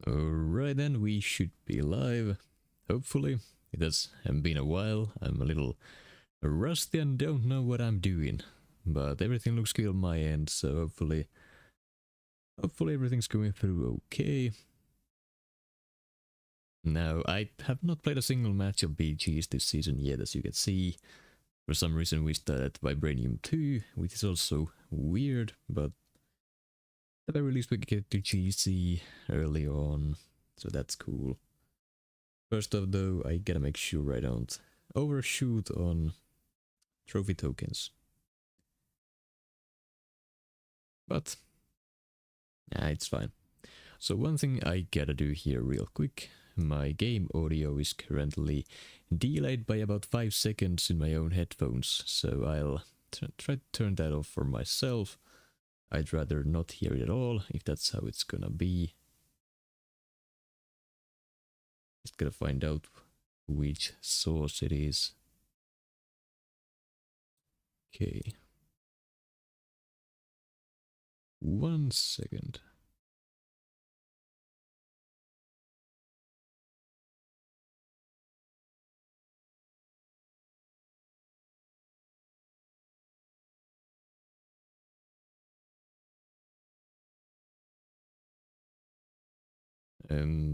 Alright then, we should be live. Hopefully. It has been a while. I'm a little rusty and don't know what I'm doing. But everything looks good on my end, so hopefully everything's going through okay. Now, I have not played a single match of BGs this season yet, as you can see. For some reason we started Vibranium 2, which is also weird, but at the very least we get to GC early on, so that's cool. First off though, I gotta make sure I don't overshoot on trophy tokens. But, it's fine. So one thing I gotta do here real quick. My game audio is currently delayed by about 5 seconds in my own headphones, so I'll try to turn that off for myself. I'd rather not hear it at all, if that's how it's gonna be. Just gotta find out which source it is. Okay. 1 second.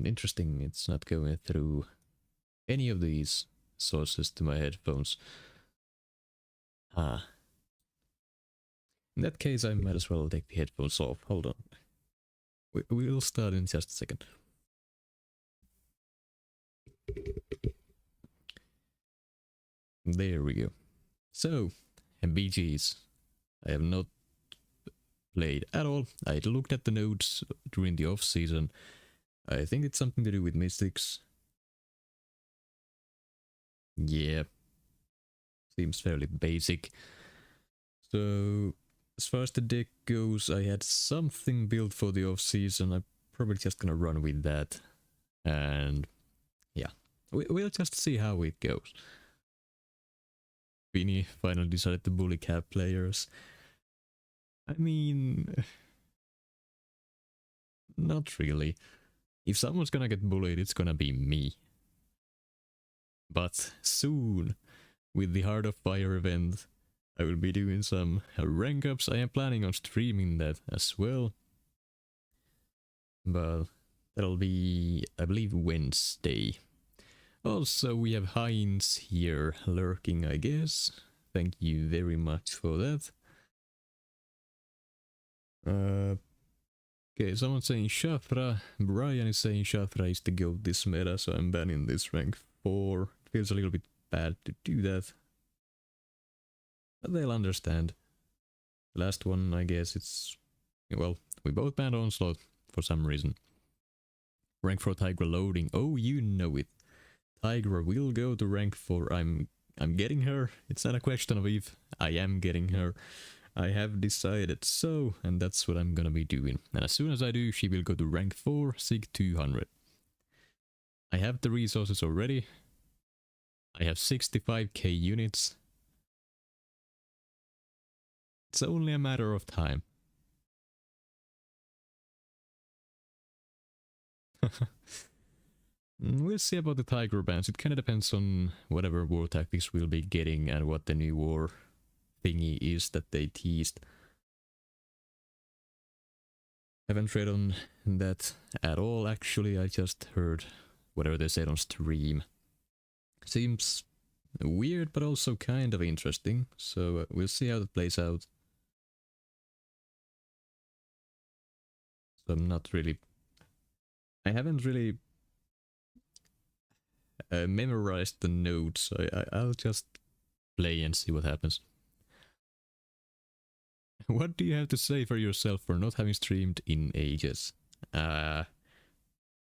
Interesting, it's not going through any of these sources to my headphones. Ah. In that case, I might as well take the headphones off. Hold on. We'll start in just a second. There we go. So, BGs. I have not played at all. I looked at the notes during the off-season. I think it's something to do with Mystics. Yeah. Seems fairly basic. So, as far as the deck goes, I had something built for the off-season. I'm probably just gonna run with that. And yeah, we'll just see how it goes. Vinny finally decided to bully cap players. I mean, not really. If someone's gonna get bullied, it's gonna be me. But soon, with the Heart of Fire event, I will be doing some rank ups. I am planning on streaming that as well. But that'll be, I believe, Wednesday. Also, we have Heinz here lurking, I guess. Thank you very much for that. Okay, someone's saying Shafra. Brian is saying Shafra is the GOAT this meta, so I'm banning this rank 4. It feels a little bit bad to do that. But they'll understand. The last one, I guess it's... Well, we both banned Onslaught for some reason. Rank 4 Tigra loading. Oh, you know it. Tigra will go to rank 4. I'm getting her. It's not a question of if. I am getting her. I have decided so, and that's what I'm gonna be doing. And as soon as I do, she will go to rank 4, Sig 200. I have the resources already. I have 65k units. It's only a matter of time. We'll see about the Tiger bans. It kind of depends on whatever war tactics we'll be getting and what the new war thingy is that they teased. Haven't read on that at all, actually. I just heard whatever they said on stream. Seems weird, but also kind of interesting. So we'll see how that plays out. So I'm not really... I haven't really memorized the notes. I'll just play and see what happens. What do you have to say for yourself for not having streamed in ages?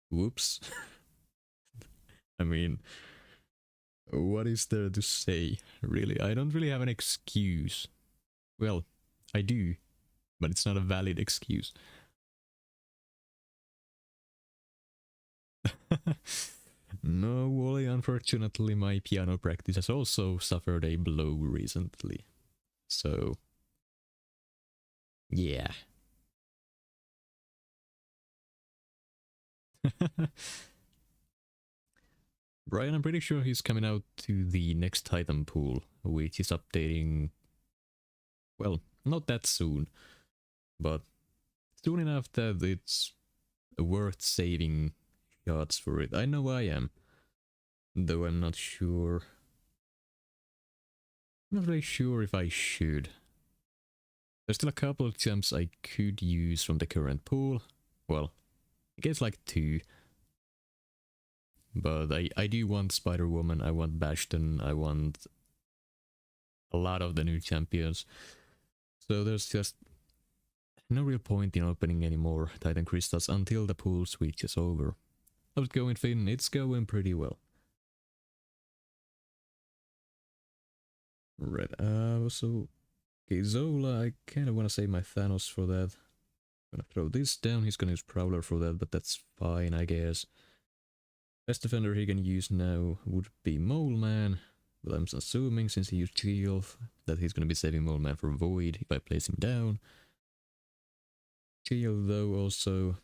Whoops. I mean, what is there to say, really? I don't really have an excuse. Well, I do, but it's not a valid excuse. No, Wally, unfortunately my piano practice has also suffered a blow recently. So, yeah. Brian, I'm pretty sure he's coming out to the next Titan pool, which is updating, well, not that soon, but soon enough that it's worth saving shots for it. I know I am, though I'm not sure. I'm not really sure if I should. There's still a couple of gems I could use from the current pool. Well, I guess like 2. But I do want Spider-Woman, I want Bastion, I want a lot of the new champions. So there's just no real point in opening any more Titan Crystals until the pool switches over. How's it going, Finn? It's going pretty well. Right, so... Okay, Zola, I kind of want to save my Thanos for that. I'm gonna throw this down, he's gonna use Prowler for that, but that's fine, I guess. Best defender he can use now would be Mole Man, but I'm assuming since he used Shield that he's gonna be saving Mole Man for Void if I place him down. Shield though also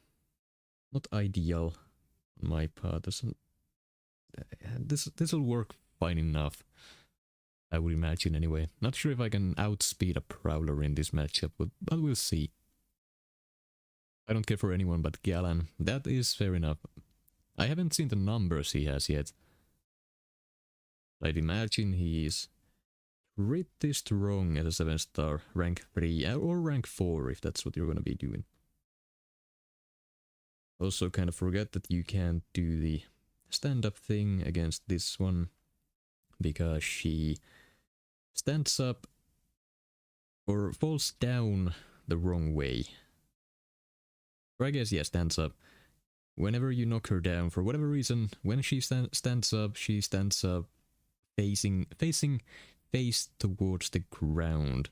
not ideal on my part. This'll work fine enough, I would imagine anyway. Not sure if I can outspeed a Prowler in this matchup, but we'll see. I don't care for anyone but Galan. That is fair enough. I haven't seen the numbers he has yet. I'd imagine he's pretty strong as a 7-star, rank 3 or rank 4 if that's what you're gonna be doing. Also kind of forget that you can't do the stand-up thing against this one because she stands up or falls down the wrong way. Or I guess, yeah, stands up. Whenever you knock her down, for whatever reason, when she stands up facing face towards the ground.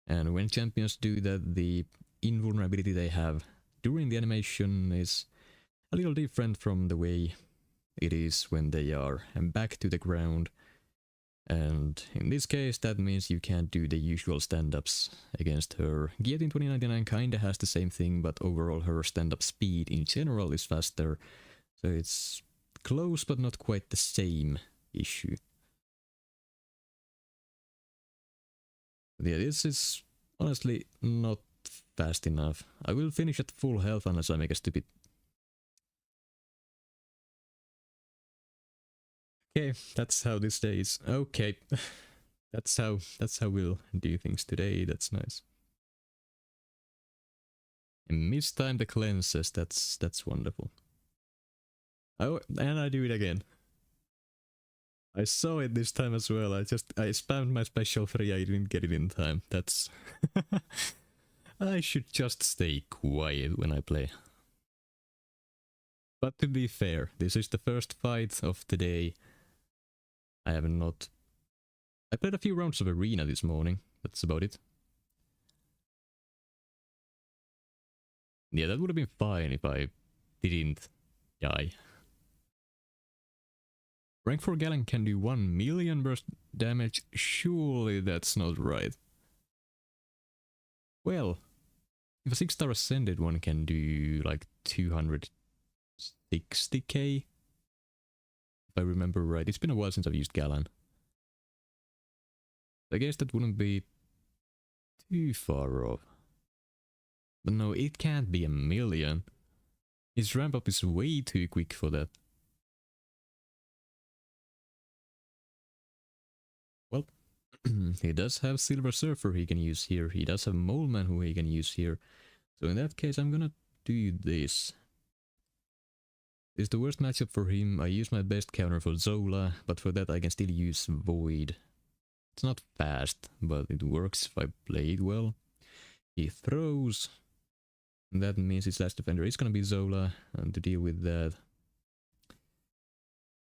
And when champions do that, the invulnerability they have during the animation is a little different from the way it is when they are back to the ground. And in this case, that means you can't do the usual stand-ups against her. Giat in 2099 kinda has the same thing, but overall her stand-up speed in general is faster. So it's close, but not quite the same issue. But yeah, this is honestly not fast enough. I will finish at full health unless I make a stupid... Okay, that's how this day is. Okay. That's how we'll do things today. That's nice. And mistime the cleanses, that's wonderful. Oh, and I do it again. I saw it this time as well. I spammed my special 3, I didn't get it in time. That's... I should just stay quiet when I play. But to be fair, this is the first fight of the day. I have not... I played a few rounds of Arena this morning, that's about it. Yeah, that would have been fine if I didn't die. Rank 4 Galen can do 1 million burst damage, surely that's not right. Well, if a 6-star Ascended one can do like 260k, if I remember right. It's been a while since I've used Galan. I guess that wouldn't be too far off. But no, it can't be 1 million. His ramp up is way too quick for that. Well, he does have Silver Surfer he can use here. He does have Mole Man who he can use here. So in that case, I'm gonna do this. It's the worst matchup for him. I use my best counter for Zola, but for that I can still use Void. It's not fast, but it works if I play it well. He throws. And that means his last defender is gonna be Zola, and to deal with that...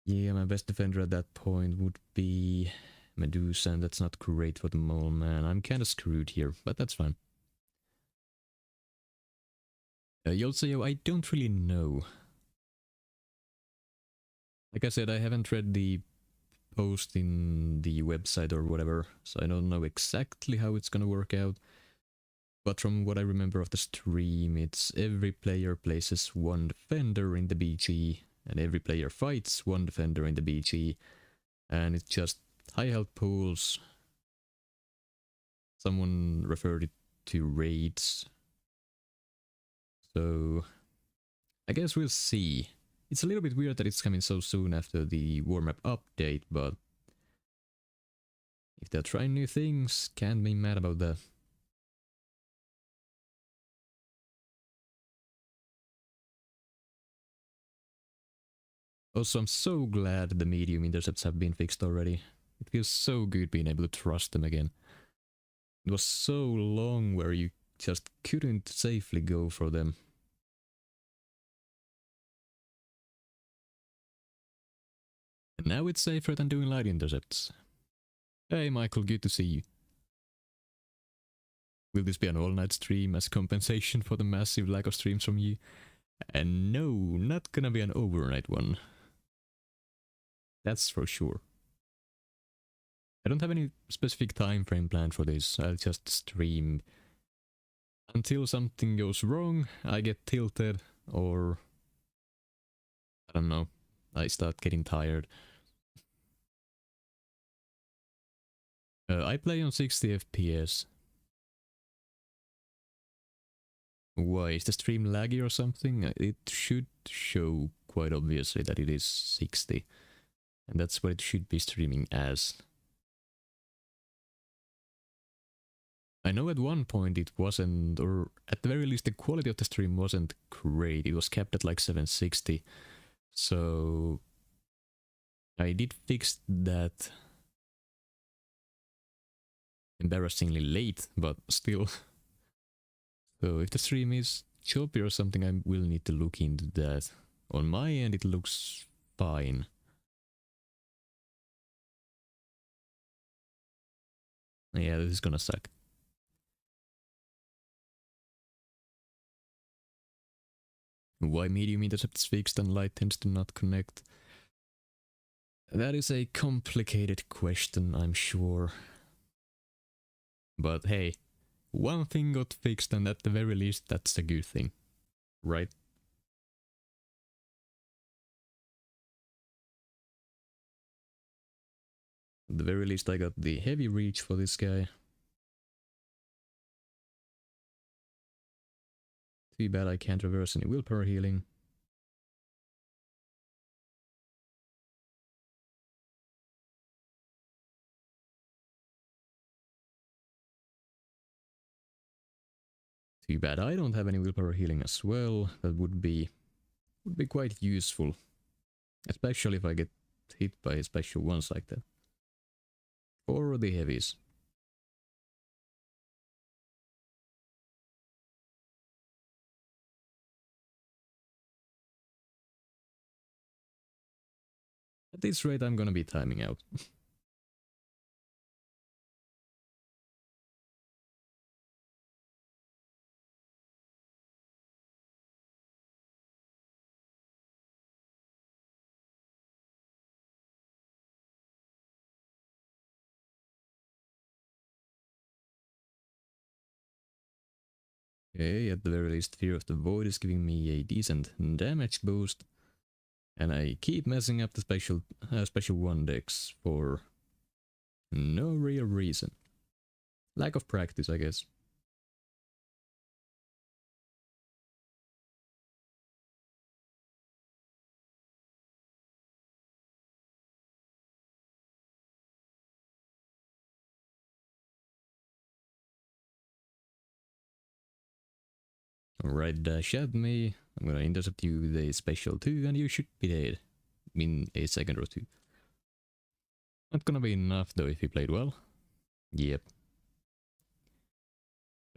Yeah, my best defender at that point would be Medusa, and that's not great for the Mole Man. I'm kinda screwed here, but that's fine. Yolseo, I don't really know. Like I said, I haven't read the post in the website or whatever, so I don't know exactly how it's gonna work out. But from what I remember of the stream, it's every player places one defender in the BG, and every player fights one defender in the BG, and it's just high health pools. Someone referred it to raids. So I guess we'll see. It's a little bit weird that it's coming so soon after the warm-up update, but if they're trying new things, can't be mad about that. Also, I'm so glad the medium intercepts have been fixed already. It feels so good being able to trust them again. It was so long where you just couldn't safely go for them. And now it's safer than doing light intercepts. Hey Michael, good to see you. Will this be an all-night stream as compensation for the massive lack of streams from you? And no, not gonna be an overnight one. That's for sure. I don't have any specific time frame planned for this. I'll just stream until something goes wrong, I get tilted, or I don't know, I start getting tired. I play on 60 FPS. Why? Is the stream laggy or something? It should show quite obviously that it is 60. And that's what it should be streaming as. I know at one point it wasn't, or at the very least the quality of the stream wasn't great. It was kept at like 760. So I did fix that embarrassingly late, but still. So if the stream is choppy or something, I will need to look into that. On my end it looks fine. Yeah, this is gonna suck. Why medium intercepts fixed and light tends to not connect? That is a complicated question, I'm sure. But hey, one thing got fixed, and at the very least that's a good thing, right? At the very least I got the heavy reach for this guy. Too bad I can't reverse any willpower healing. Too bad I don't have any willpower healing as well. That would be quite useful. Especially if I get hit by special ones like that. Or the heavies. At this rate I'm gonna be timing out. Okay, at the very least Fear of the Void is giving me a decent damage boost. And I keep messing up the special one decks for no real reason. Lack of practice, I guess. Alright, dash at me. I'm gonna intercept you with a special 2 and you should be dead in a second or two. Not gonna be enough though if you played well. Yep.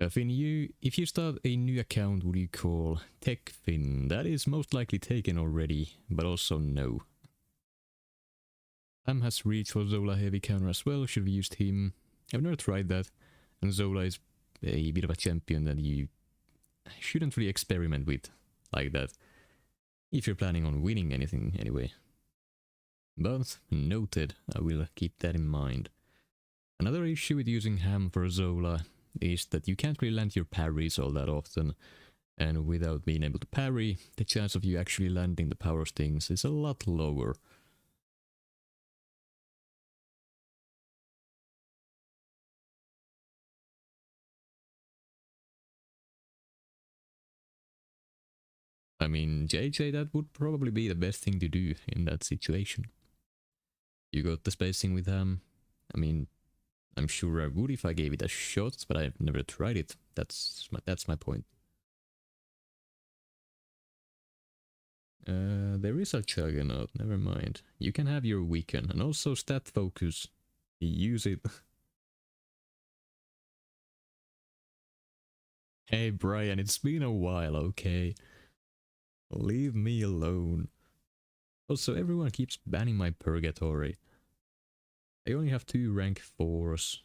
Finn, if you start a new account, would you call TechFinn? That is most likely taken already, but also no. Sam has reach for Zola heavy counter as well, should we used him? I've never tried that, and Zola is a bit of a champion that you shouldn't really experiment with like that, if you're planning on winning anything anyway. But noted, I will keep that in mind. Another issue with using Ham for Zola is that you can't really land your parries all that often, and without being able to parry, the chance of you actually landing the power stings is a lot lower. I mean, JJ, that would probably be the best thing to do in that situation. You got the spacing with him. I mean, I'm sure I would if I gave it a shot, but I've never tried it. That's my point. There is a Juggernaut, never mind. You can have your weaken, and also stat focus. Use it. Hey Brian, it's been a while, okay? Leave me alone. Also, everyone keeps banning my purgatory. I only have 2 rank 4s.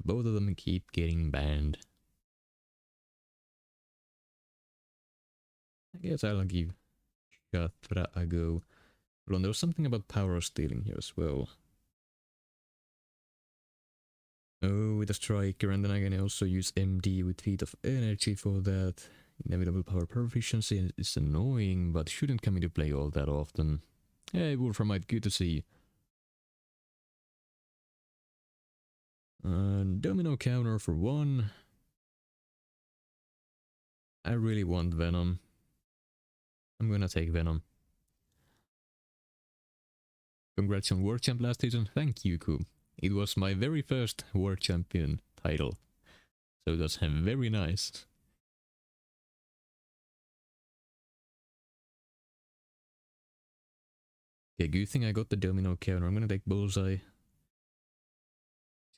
Both of them keep getting banned. I guess I'll give Shatra a go. Hold on, there was something about power stealing here as well. Oh, with a striker, and then I can also use MD with Feet of Energy for that. Inevitable power proficiency is annoying, but shouldn't come into play all that often. Hey, Wolframite, good to see you. Domino counter for 1. I really want Venom. I'm gonna take Venom. Congrats on World Champ last season. Thank you, Ku. It was my very first World Champion title. So that's very nice. Okay, good thing I got the Domino counter. I'm gonna take Bullseye.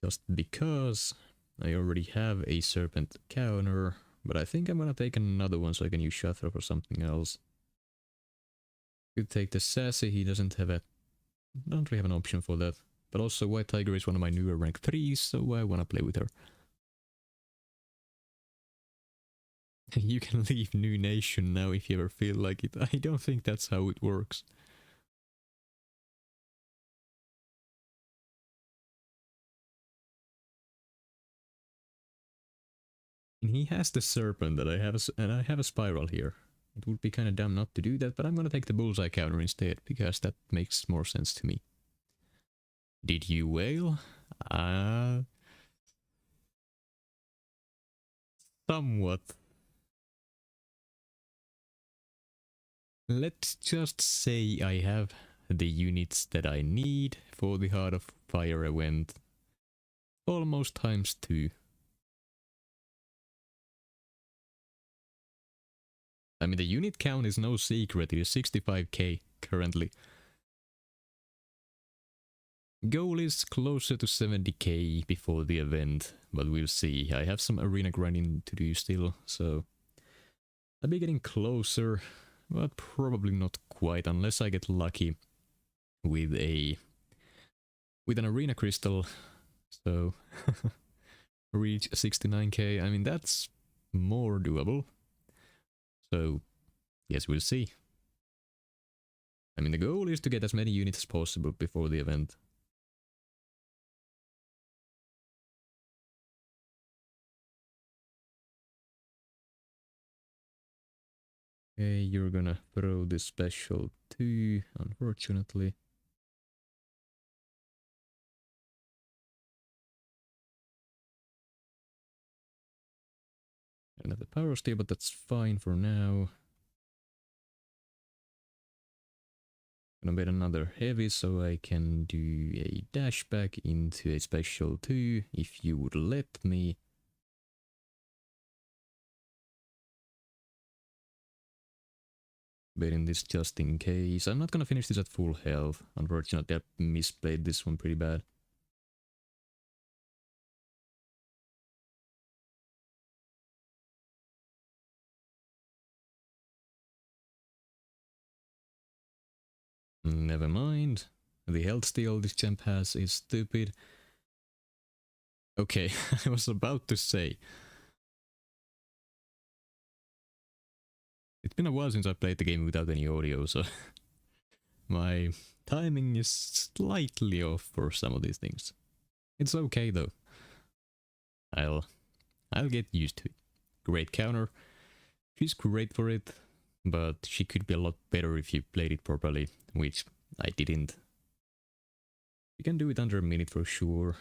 Just because I already have a Serpent counter. But I think I'm gonna take another one so I can use Shatra for something else. Could take the Sassy, he doesn't have a... don't really have an option for that. But also White Tiger is one of my newer rank 3s, so I wanna play with her. You can leave New Nation now if you ever feel like it. I don't think that's how it works. And he has the Serpent that I have, and I have a Spiral here. It would be kind of dumb not to do that, but I'm gonna take the Bullseye counter instead, because that makes more sense to me. Did you wail? Somewhat. Let's just say I have the units that I need for the Heart of Fire event. Almost times 2. I mean, the unit count is no secret, it is 65k currently. Goal is closer to 70k before the event, but we'll see. I have some arena grinding to do still, so I'll be getting closer, but probably not quite, unless I get lucky with an arena crystal. So reach 69k. I mean, that's more doable. So yes, we'll see. I mean, the goal is to get as many units as possible before the event. Okay, you're gonna throw this special too, unfortunately. I don't have the power steal, but that's fine for now. Gonna bet another heavy so I can do a dash back into a special 2 if you would let me. Betting this just in case. I'm not gonna finish this at full health. Unfortunately, I misplayed this one pretty bad. Never mind. The health steal this champ has is stupid. Okay, I was about to say. It's been a while since I played the game without any audio, so my timing is slightly off for some of these things. It's okay though. I'll get used to it. Great counter. She's great for it, but she could be a lot better if you played it properly, which I didn't. You can do it under a minute for sure.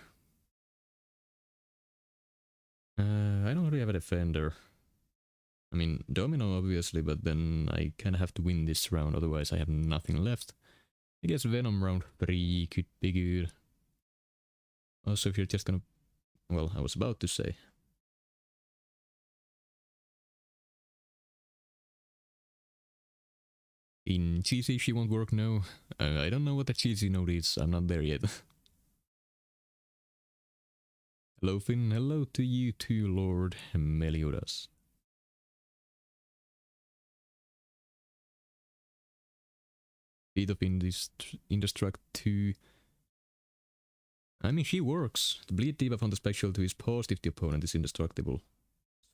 I don't really have a defender. I mean, Domino obviously, but then I kind of have to win this round, otherwise I have nothing left. I guess Venom round 3 could be good. Also, if you're just gonna... Well, I was about to say. In GC she won't work, no. I don't know what the GC node is, I'm not there yet. Hello Finn, hello to you too, Lord Meliodas. Speed of Indestruct 2. I mean, she works. The bleed debuff on the special 2 is paused if the opponent is indestructible.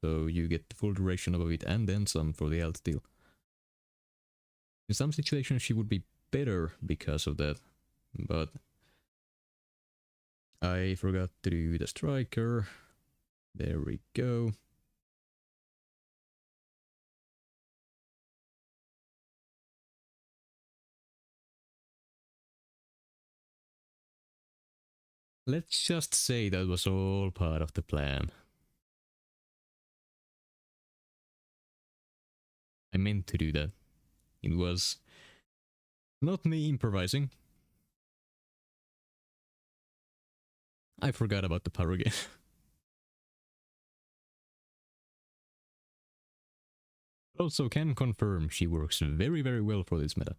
So you get the full duration of it and then some for the health deal. In some situations she would be better because of that, but I forgot to do the striker. There we go. Let's just say that was all part of the plan. I meant to do that. It was not me improvising. I forgot about the power game. Also can confirm she works very very well for this meta.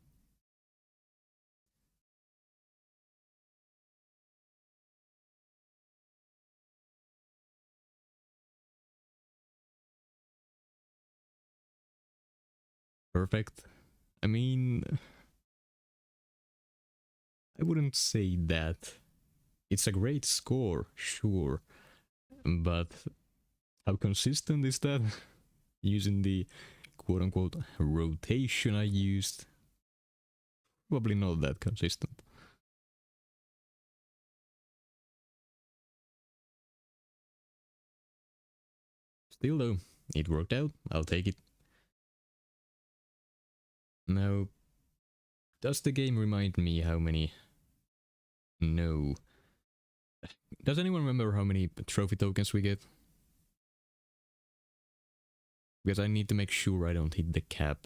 Perfect. I mean, I wouldn't say that. It's a great score, sure, but how consistent is that? Using the quote-unquote rotation I used, probably not that consistent. Still though, it worked out, I'll take it. Now, does the game remind me how many... No. Does anyone remember how many trophy tokens we get? Because I need to make sure I don't hit the cap.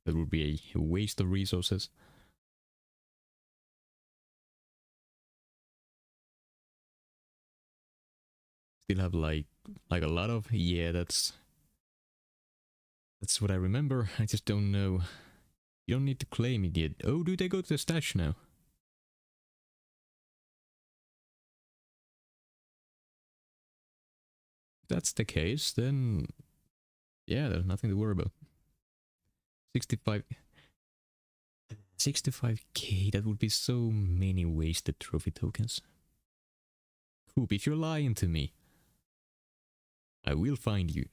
That would be a waste of resources. Still have like a lot of... Yeah, that's what I remember. I just don't know. You don't need to claim it yet. Oh, do they go to the stash now? If that's the case, then... Yeah, there's nothing to worry about. 65k, that would be so many wasted trophy tokens. Coop, if you're lying to me, I will find you.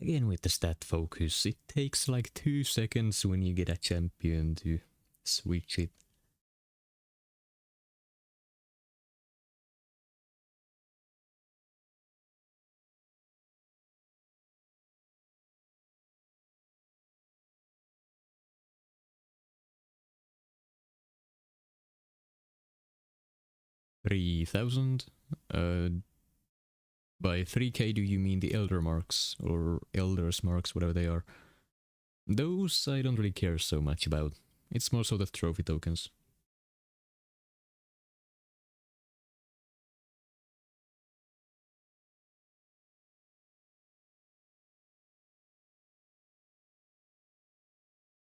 Again with the stat focus, it takes like 2 seconds when you get a champion to switch it. $3,000? By 3k do you mean the Elder Marks, or Elders Marks, whatever they are? Those I don't really care so much about. It's more so the trophy tokens.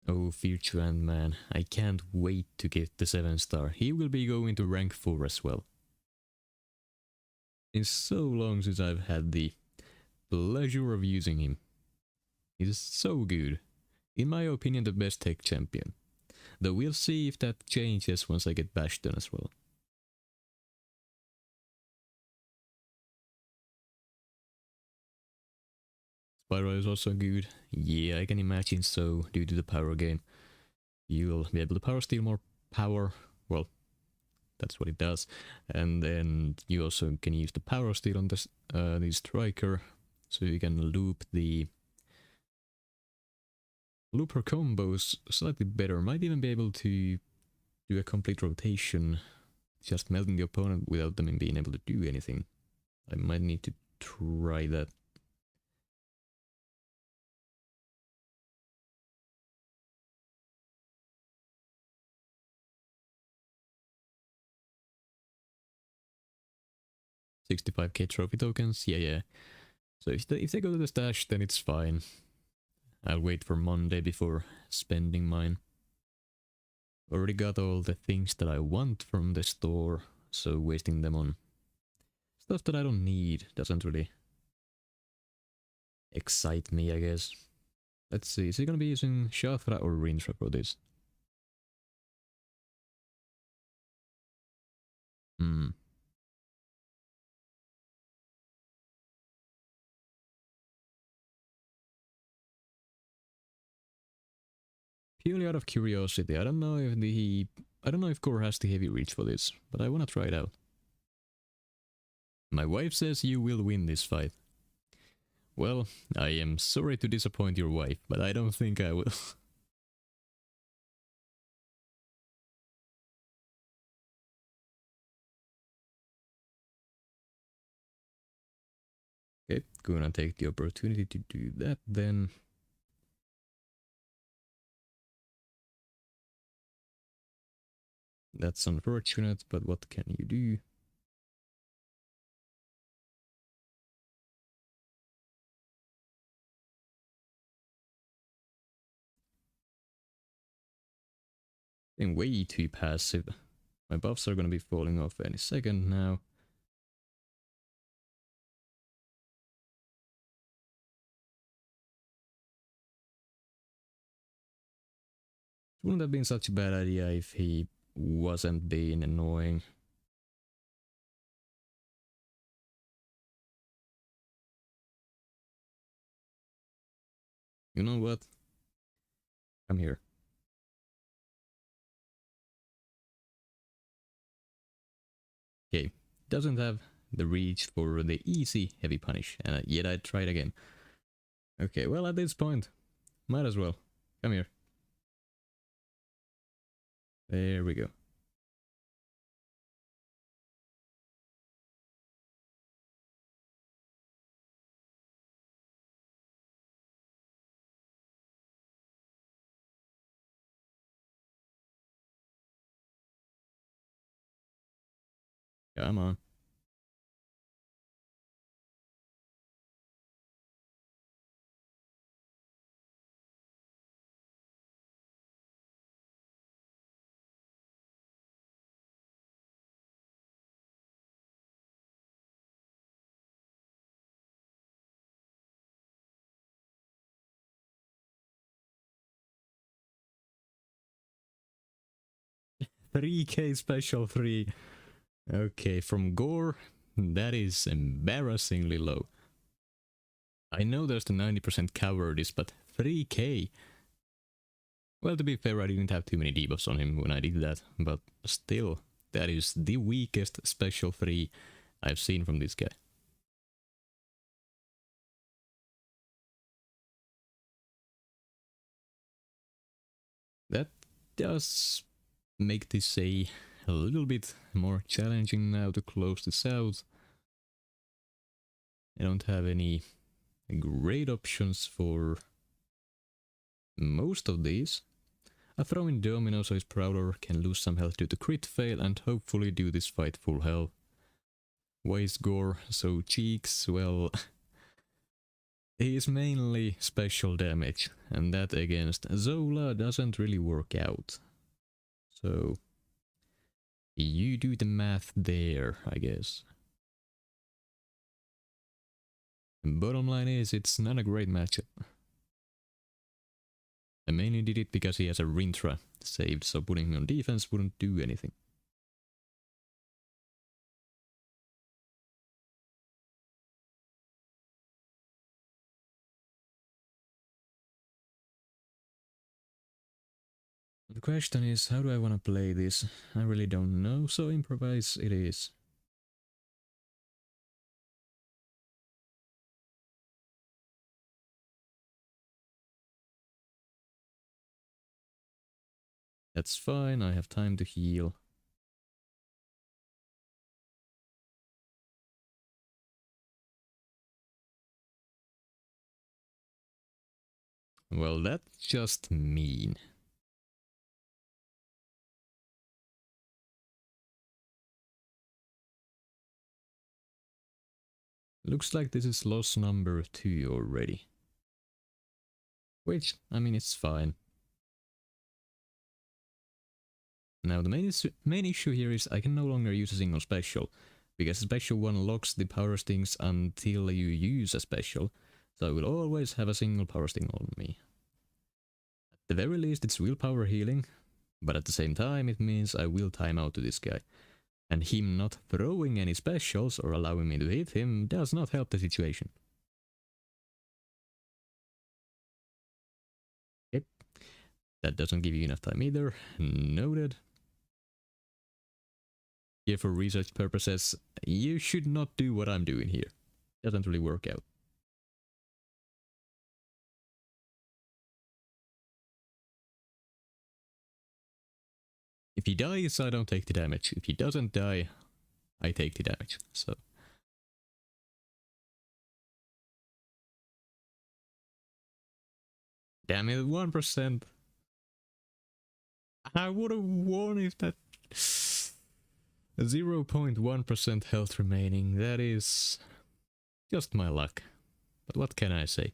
Oh, future Ant-Man, I can't wait to get the 7-star. He will be going to rank 4 as well. It's so long since I've had the pleasure of using him. He's so good. In my opinion, the best tech champion. Though we'll see if that changes once I get Bastion as well. Pyro is also good. Yeah, I can imagine so, due to the power gain. You'll be able to power steal more power. Well, that's what it does. And then you also can use the power steal on this the striker, so you can loop her combos slightly better. Might even be able to do a complete rotation, just melting the opponent without them being able to do anything. I might need to try that. $65k trophy tokens, yeah. So if they go to the stash, then it's fine. I'll wait for Monday before spending mine. Already got all the things that I want from the store, so wasting them on stuff that I don't need doesn't really excite me, I guess. Let's see, is he gonna be using Shafra or Rintra for this? Purely out of curiosity, I don't know if Core has the heavy reach for this, but I wanna try it out. My wife says you will win this fight. Well, I am sorry to disappoint your wife, but I don't think I will. Okay, gonna take the opportunity to do that then. That's unfortunate, but what can you do? I'm way too passive. My buffs are gonna be falling off any second now. It wouldn't have been such a bad idea if he wasn't being annoying. You know what? Come here. Okay, doesn't have the reach for the easy heavy punish, and yet I tried again. Okay, well at this point, might as well. Come here. There we go. Come on. $3k special free. Okay, from Gore, that is embarrassingly low. I know there's the 90% cowardice, but 3k? Well, to be fair, I didn't have too many debuffs on him when I did that, but still, that is the weakest special free I've seen from this guy. That does make this a little bit more challenging now to close this out. I don't have any great options for most of these. A throw in Domino so his Prowler can lose some health due to crit fail and hopefully do this fight full health. Why is Gore so cheeks? Well, he is mainly special damage, and that against Zola doesn't really work out. So, you do the math there, I guess. And bottom line is, it's not a great matchup. I mainly did it because he has a Rintra saved, so putting him on defense wouldn't do anything. The question is, how do I want to play this? I really don't know, so improvise it is. That's fine, I have time to heal. Well, that's just mean. Looks like this is loss number 2 already. Which, I mean, it's fine. Now the main issue here is I can no longer use a single special, because special 1 locks the power stings until you use a special, so I will always have a single power sting on me. At the very least it's willpower healing, but at the same time it means I will time out to this guy. And him not throwing any specials or allowing me to hit him does not help the situation. Yep, that doesn't give you enough time either, noted. Here for research purposes, you should not do what I'm doing here. Doesn't really work out. If he dies, I don't take the damage. If he doesn't die, I take the damage. So damn it, 1%. I would have won if that 0.1% health remaining. That is just my luck. But what can I say?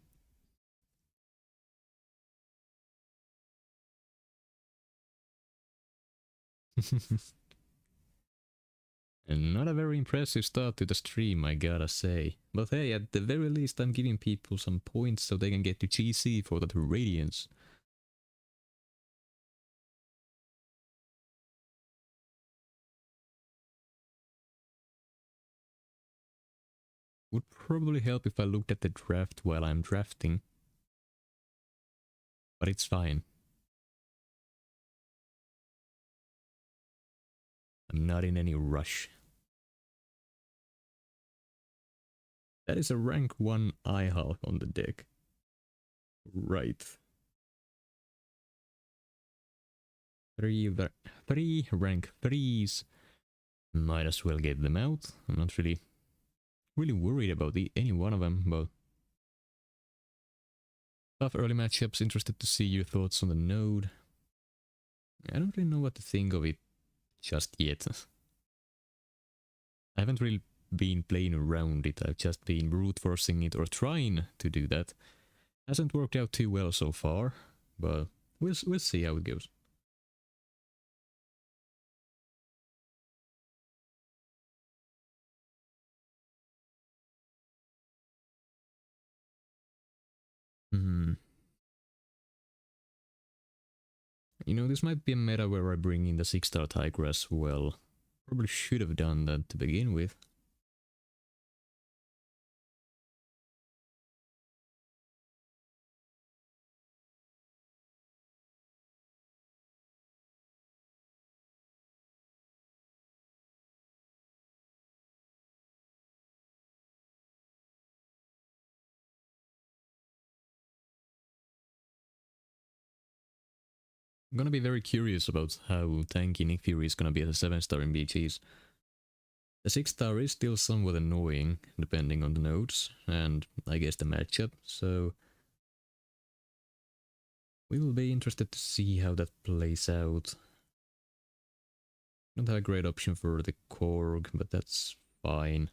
And not a very impressive start to the stream, I gotta say. But hey, at the very least I'm giving people some points so they can get to GC for that Radiance. Would probably help if I looked at the draft while I'm drafting. But it's fine. I'm not in any rush. That is a rank 1 Eye Hulk on the deck. Right. Three rank 3s. Might as well get them out. I'm not really worried about any one of them, but tough early matchups. Interested to see your thoughts on the node. I don't really know what to think of it just yet. I haven't really been playing around it, I've just been brute forcing it or trying to do that. Hasn't worked out too well so far, but we'll see how it goes. You know, this might be a meta where I bring in the 6-star Tiger as well. Probably should have done that to begin with. I'm gonna be very curious about how tanky Nick Fury is gonna be as a 7-star in BGs. The 6-star is still somewhat annoying, depending on the nodes, and I guess the matchup, so we will be interested to see how that plays out. Don't have a great option for the Korg, but that's fine.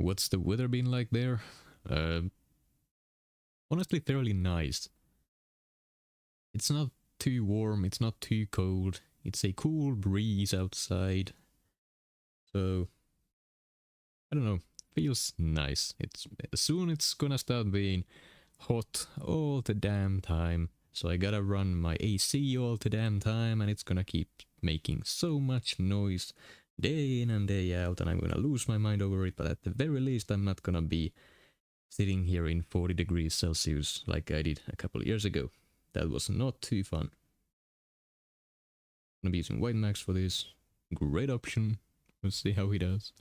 What's the weather been like there? Honestly, fairly nice. It's not too warm, it's not too cold. It's a cool breeze outside. So, I don't know, feels nice. Soon it's gonna start being hot all the damn time. So I gotta run my AC all the damn time, and it's gonna keep making so much noise day in and day out, and I'm gonna lose my mind over it, but at the very least I'm not gonna be sitting here in 40 degrees Celsius like I did a couple of years ago. That was not too fun. I'm gonna be using White Max for this. Great option. Let's see how he does.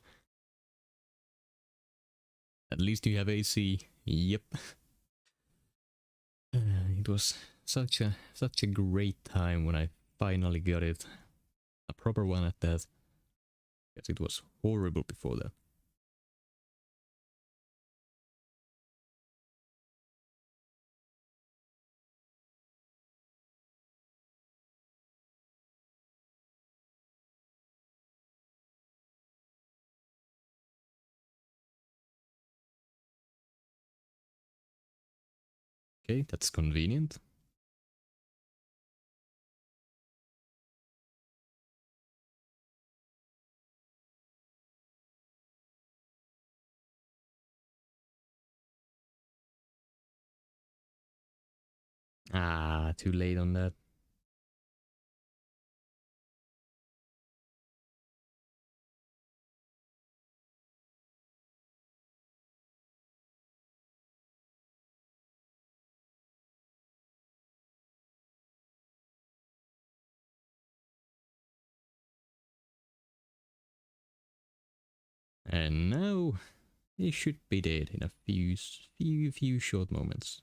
At least you have AC. Yep. It was such a great time when I finally got it. A proper one at that. Because it was horrible before that. Okay, that's convenient. Ah, too late on that. And now he should be dead in a few short moments.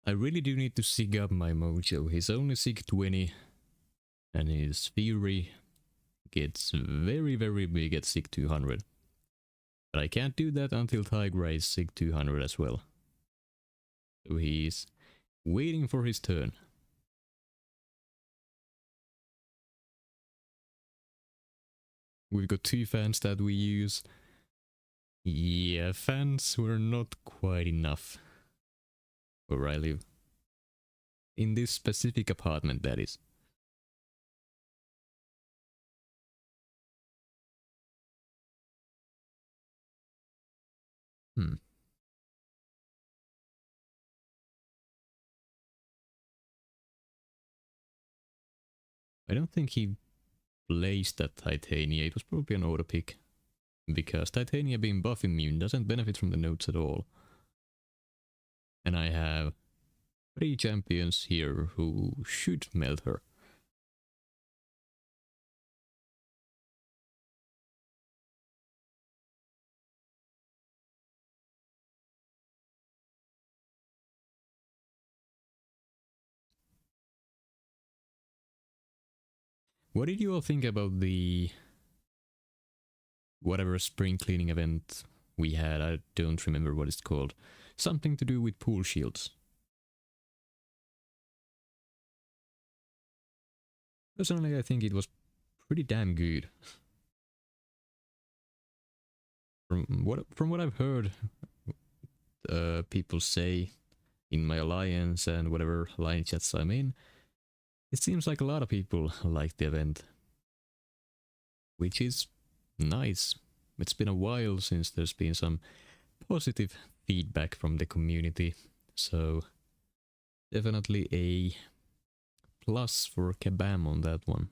I really do need to sig up my mojo. He's only sig 20 and his fury gets very big at sig 200. But I can't do that until Tigra is sig 200 as well. So he's waiting for his turn. We've got 2 fans that we use. Yeah, fans were not quite enough where I live. In this specific apartment, that is. I don't think he placed that Titania. It was probably an auto pick. Because Titania being buff immune doesn't benefit from the nodes at all. And I have 3 champions here who should melt her. What did you all think about the whatever spring cleaning event we had? I don't remember what it's called. Something to do with pool shields. Personally, I think it was pretty damn good. From what I've heard, people say in my alliance and whatever alliance chats I'm in, it seems like a lot of people like the event, which is nice. It's been a while since there's been some positive feedback from the community, so definitely a plus for Kabam on that one.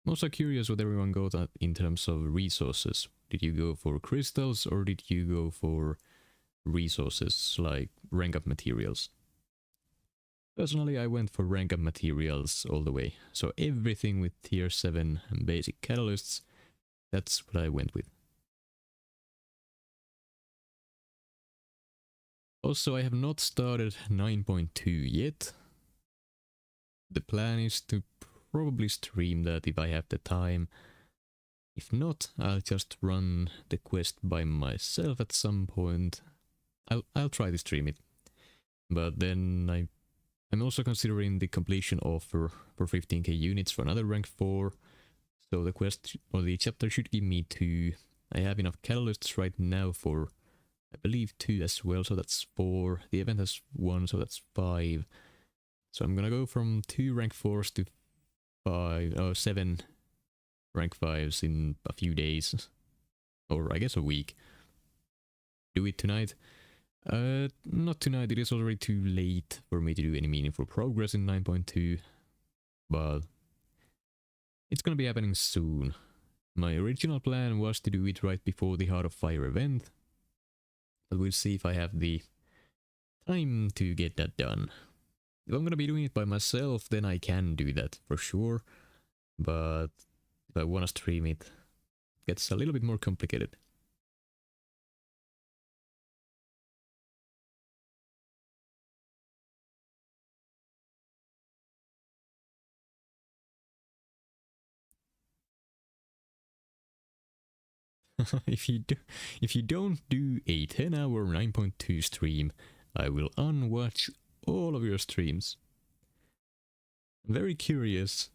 I'm also curious what everyone got at in terms of resources. Did you go for crystals or did you go for resources like rank up materials? Personally, I went for rank up materials all the way. So everything with tier 7 and basic catalysts, that's what I went with. Also, I have not started 9.2 yet. The plan is to probably stream that if I have the time. If not, I'll just run the quest by myself at some point. I'll try to stream it. But then I'm also considering the completion offer for 15k units for another rank 4. So the quest or the chapter should give me 2. I have enough catalysts right now for, I believe, 2 as well, so that's 4. The event has 1, so that's 5. So I'm gonna go from 2 rank 4s to 7 rank 5s in a few days. Or I guess a week. Do it tonight? Not tonight, it is already too late for me to do any meaningful progress in 9.2. But it's gonna be happening soon. My original plan was to do it right before the Heart of Fire event. But we'll see if I have the time to get that done. If I'm gonna be doing it by myself, then I can do that for sure. But if I wanna stream it, it gets a little bit more complicated. if you don't do a 10-hour 9.2 stream, I will unwatch all of your streams. I'm very curious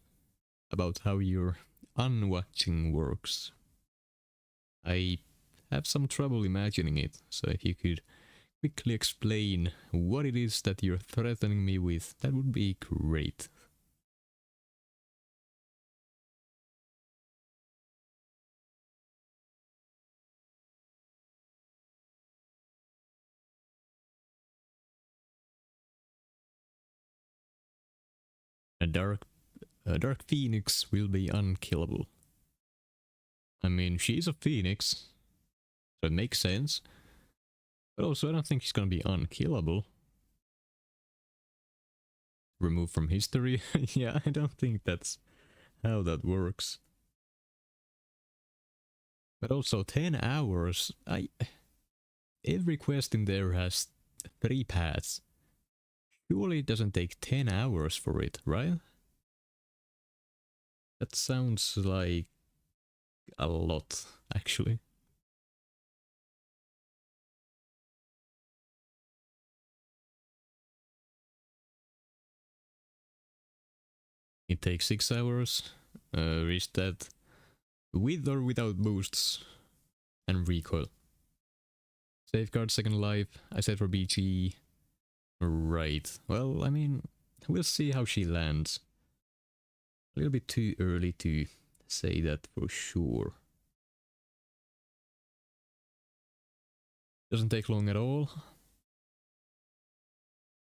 about how your unwatching works. I have some trouble imagining it, so if you could quickly explain what it is that you're threatening me with, that would be great. A dark phoenix will be unkillable. I mean, she's a phoenix, so it makes sense. But also, I don't think she's gonna be unkillable. Removed from history? Yeah, I don't think that's how that works. But also, 10 hours, every quest in there has 3 paths. Surely it doesn't take 10 hours for it, right? That sounds like a lot, actually. It takes 6 hours. Is that with or without boosts and recoil? Safeguard second life, I said for BG. Right, well, I mean, we'll see how she lands. A little bit too early to say that for sure. Doesn't take long at all.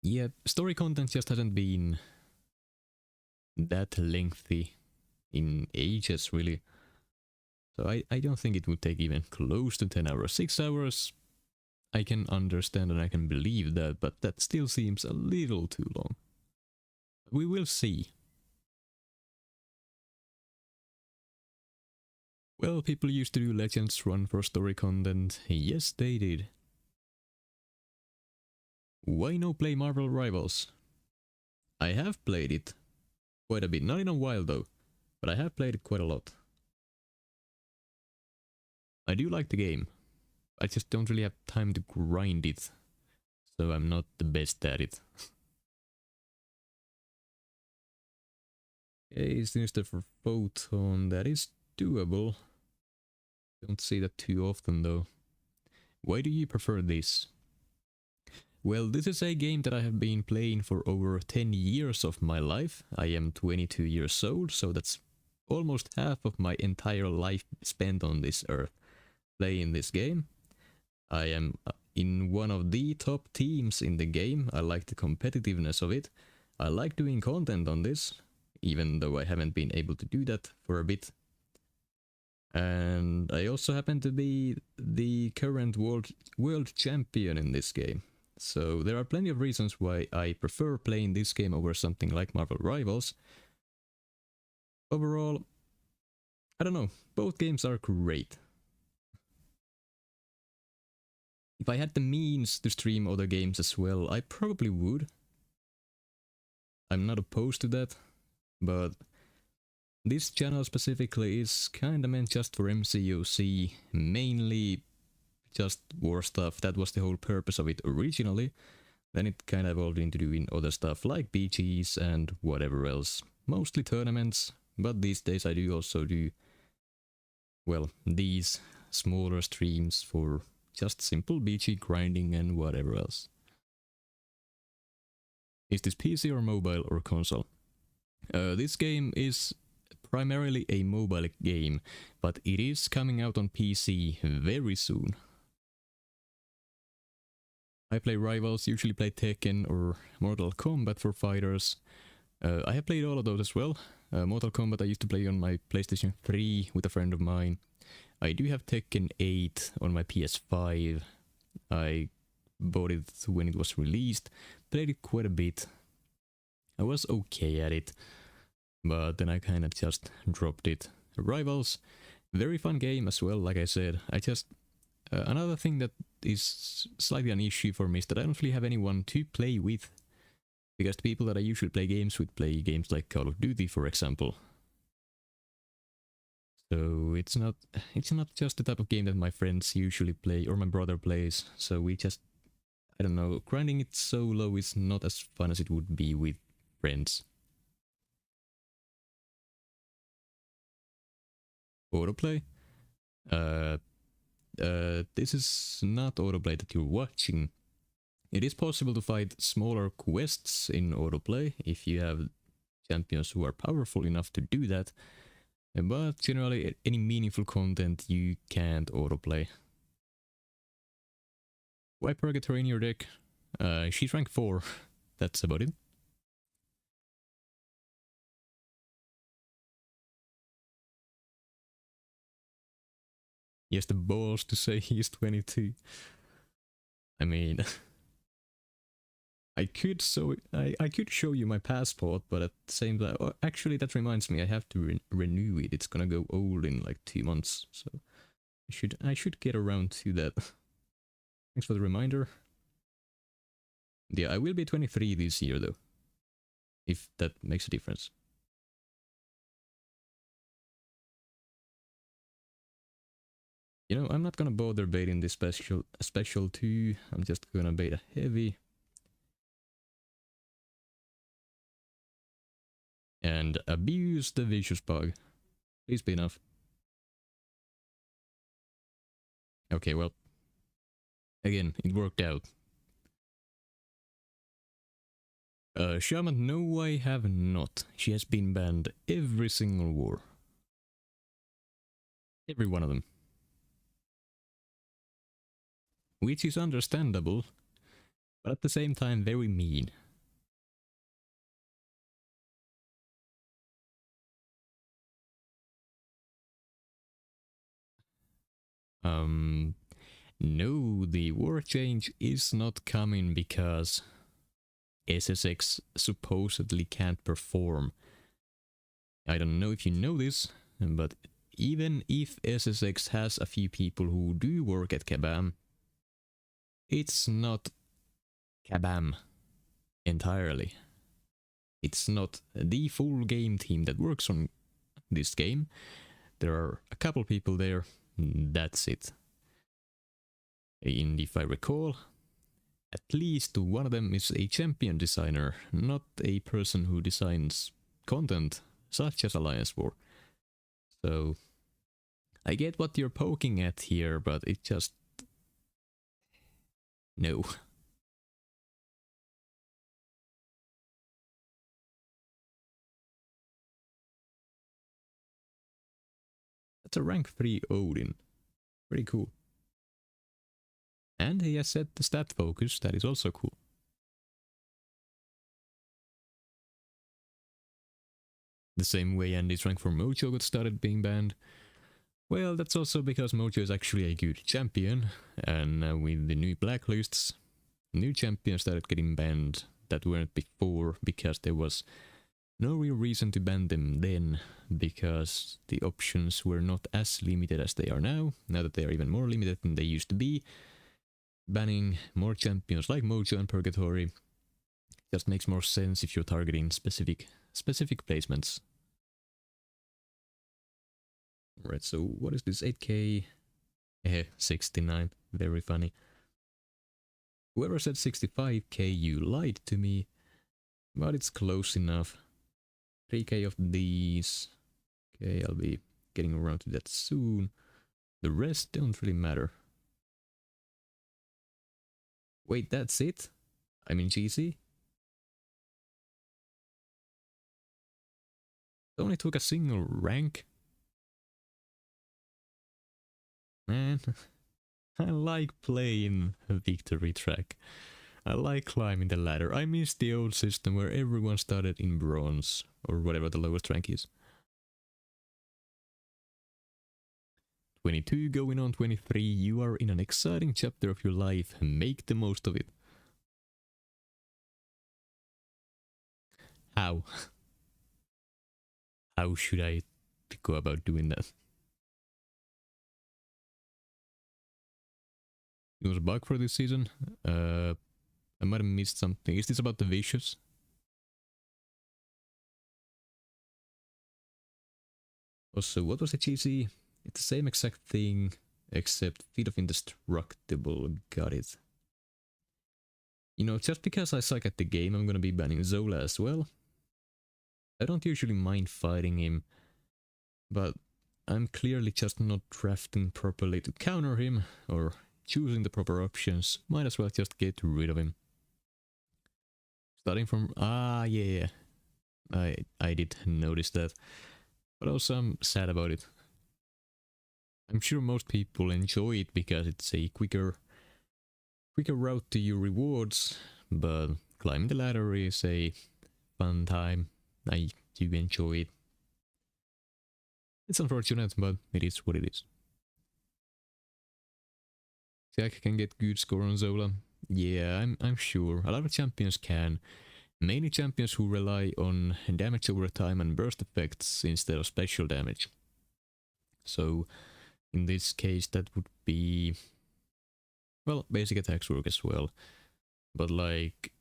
Yeah, story content just hasn't been that lengthy in ages, really. So I don't think it would take even close to 10 hours. 6 hours, I can understand and I can believe that, but that still seems a little too long. We will see. Well, people used to do Legends run for story content. Yes, they did. Why no play Marvel Rivals? I have played it quite a bit. Not in a while though, but I have played it quite a lot. I do like the game. I just don't really have time to grind it, so I'm not the best at it. Okay, Sinister for Photon, that is doable. Don't see that too often though. Why do you prefer this? Well, this is a game that I have been playing for over 10 years of my life. I am 22 years old, so that's almost half of my entire life spent on this earth playing this game. I am in one of the top teams in the game. I like the competitiveness of it. I like doing content on this, even though I haven't been able to do that for a bit. And I also happen to be the current world champion in this game. So there are plenty of reasons why I prefer playing this game over something like Marvel Rivals. Overall, I don't know, both games are great. If I had the means to stream other games as well, I probably would. I'm not opposed to that, but this channel specifically is kinda meant just for MCOC, mainly just war stuff. That was the whole purpose of it originally. Then it kind of evolved into doing other stuff like BGs and whatever else. Mostly tournaments, but these days I do also do, well, these smaller streams for just simple BG grinding and whatever else. Is this PC or mobile or console? This game is primarily a mobile game, but it is coming out on PC very soon. I play Rivals, usually play Tekken or Mortal Kombat for fighters. I have played all of those as well. Mortal Kombat I used to play on my PlayStation 3 with a friend of mine. I do have Tekken 8 on my PS5. I bought it when it was released, played it quite a bit. I was okay at it, but then I kind of just dropped it. Rivals, very fun game as well, like I said. I just... another thing that is slightly an issue for me is that I don't really have anyone to play with. Because the people that I usually play games with play games like Call of Duty, for example. So it's not just the type of game that my friends usually play or my brother plays. So we just, I don't know, grinding it solo is not as fun as it would be with friends. Autoplay? This is not autoplay that you're watching. It is possible to find smaller quests in autoplay if you have champions who are powerful enough to do that, but generally any meaningful content you can't autoplay. Why Purgatory in your deck? She's rank 4, that's about it. He has the balls to say he's 22. I mean... I could show you my passport, but at the same time, oh, actually that reminds me, I have to renew it. It's gonna go old in like 2 months, so I should get around to that. Thanks for the reminder. Yeah, I will be 23 this year though, if that makes a difference. You know, I'm not gonna bother baiting this special 2. I'm just gonna bait a heavy. And abuse the vicious bug. Please be enough. Okay, well. Again, it worked out. Shaman, no I have not. She has been banned every single war. Every one of them. Which is understandable, but at the same time very mean. No, the war change is not coming because SSX supposedly can't perform. I don't know if you know this, but even if SSX has a few people who do work at Kabam, it's not Kabam entirely. It's not the full game team that works on this game. There are a couple people there, that's it. And if I recall, at least one of them is a champion designer, not a person who designs content such as Alliance War. So I get what you're poking at here, but it just... no. That's a rank 3 Odin. Pretty cool. And he has set the stat focus, that is also cool. The same way Andy's rank for Mojo got started being banned. Well, that's also because Mojo is actually a good champion, and with the new blacklists, new champions started getting banned that weren't before, because there was no real reason to ban them then, because the options were not as limited as they are now that they are even more limited than they used to be. Banning more champions like Mojo and Purgatory just makes more sense if you're targeting specific placements. Right, so what is this? 8k? 69. Very funny. Whoever said 65k, you lied to me. But it's close enough. 3k of these. Okay, I'll be getting around to that soon. The rest don't really matter. Wait, that's it? I'm in GC? Only took a single rank. Man, I like playing victory track. I like climbing the ladder. I miss the old system where everyone started in bronze, or whatever the lowest rank is. 22 going on 23, you are in an exciting chapter of your life. Make the most of it. How? How should I go about doing that? It was a bug for this season. I might have missed something. Is this about the vicious? Also, what was the GC? It's the same exact thing, except feat of indestructible. Got it. You know, just because I suck at the game, I'm gonna be banning Zola as well. I don't usually mind fighting him, but I'm clearly just not drafting properly to counter him, or choosing the proper options. Might as well just get rid of him. Starting from... yeah. I did notice that. But also I'm sad about it. I'm sure most people enjoy it because it's a quicker route to your rewards, but climbing the ladder is a fun time. I do enjoy it. It's unfortunate, but it is what it is. Jack can get good score on Zola. Yeah, I'm sure. A lot of champions can. Mainly champions who rely on damage over time and burst effects instead of special damage. So, in this case, that would be... well, basic attacks work as well. But like...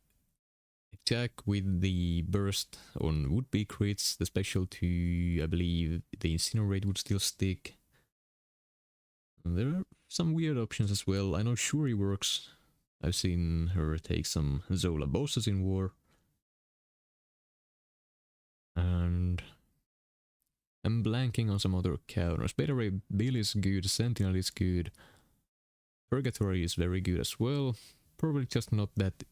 Jack with the burst on would-be crits, the special to, I believe, the incinerate would still stick. There are some weird options as well. I know Shuri works. I've seen her take some Zola bosses in war. And I'm blanking on some other counters. Beta Ray Bill is good, Sentinel is good. Purgatory is very good as well. Probably just not that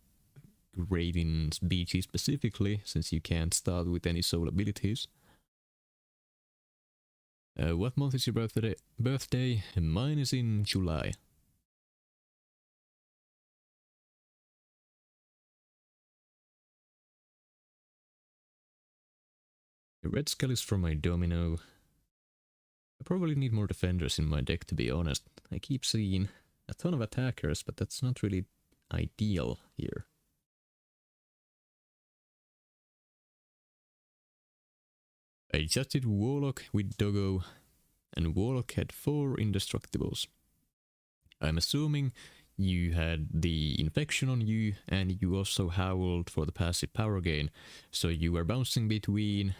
great in BG specifically, since you can't start with any soul abilities. What month is your birthday? Mine is in July. Red Skull is from my Domino. I probably need more defenders in my deck, to be honest. I keep seeing a ton of attackers, but that's not really ideal here. I just did Warlock with Doggo, and Warlock had 4 Indestructibles. I'm assuming you had the infection on you, and you also howled for the passive power gain, so you were bouncing between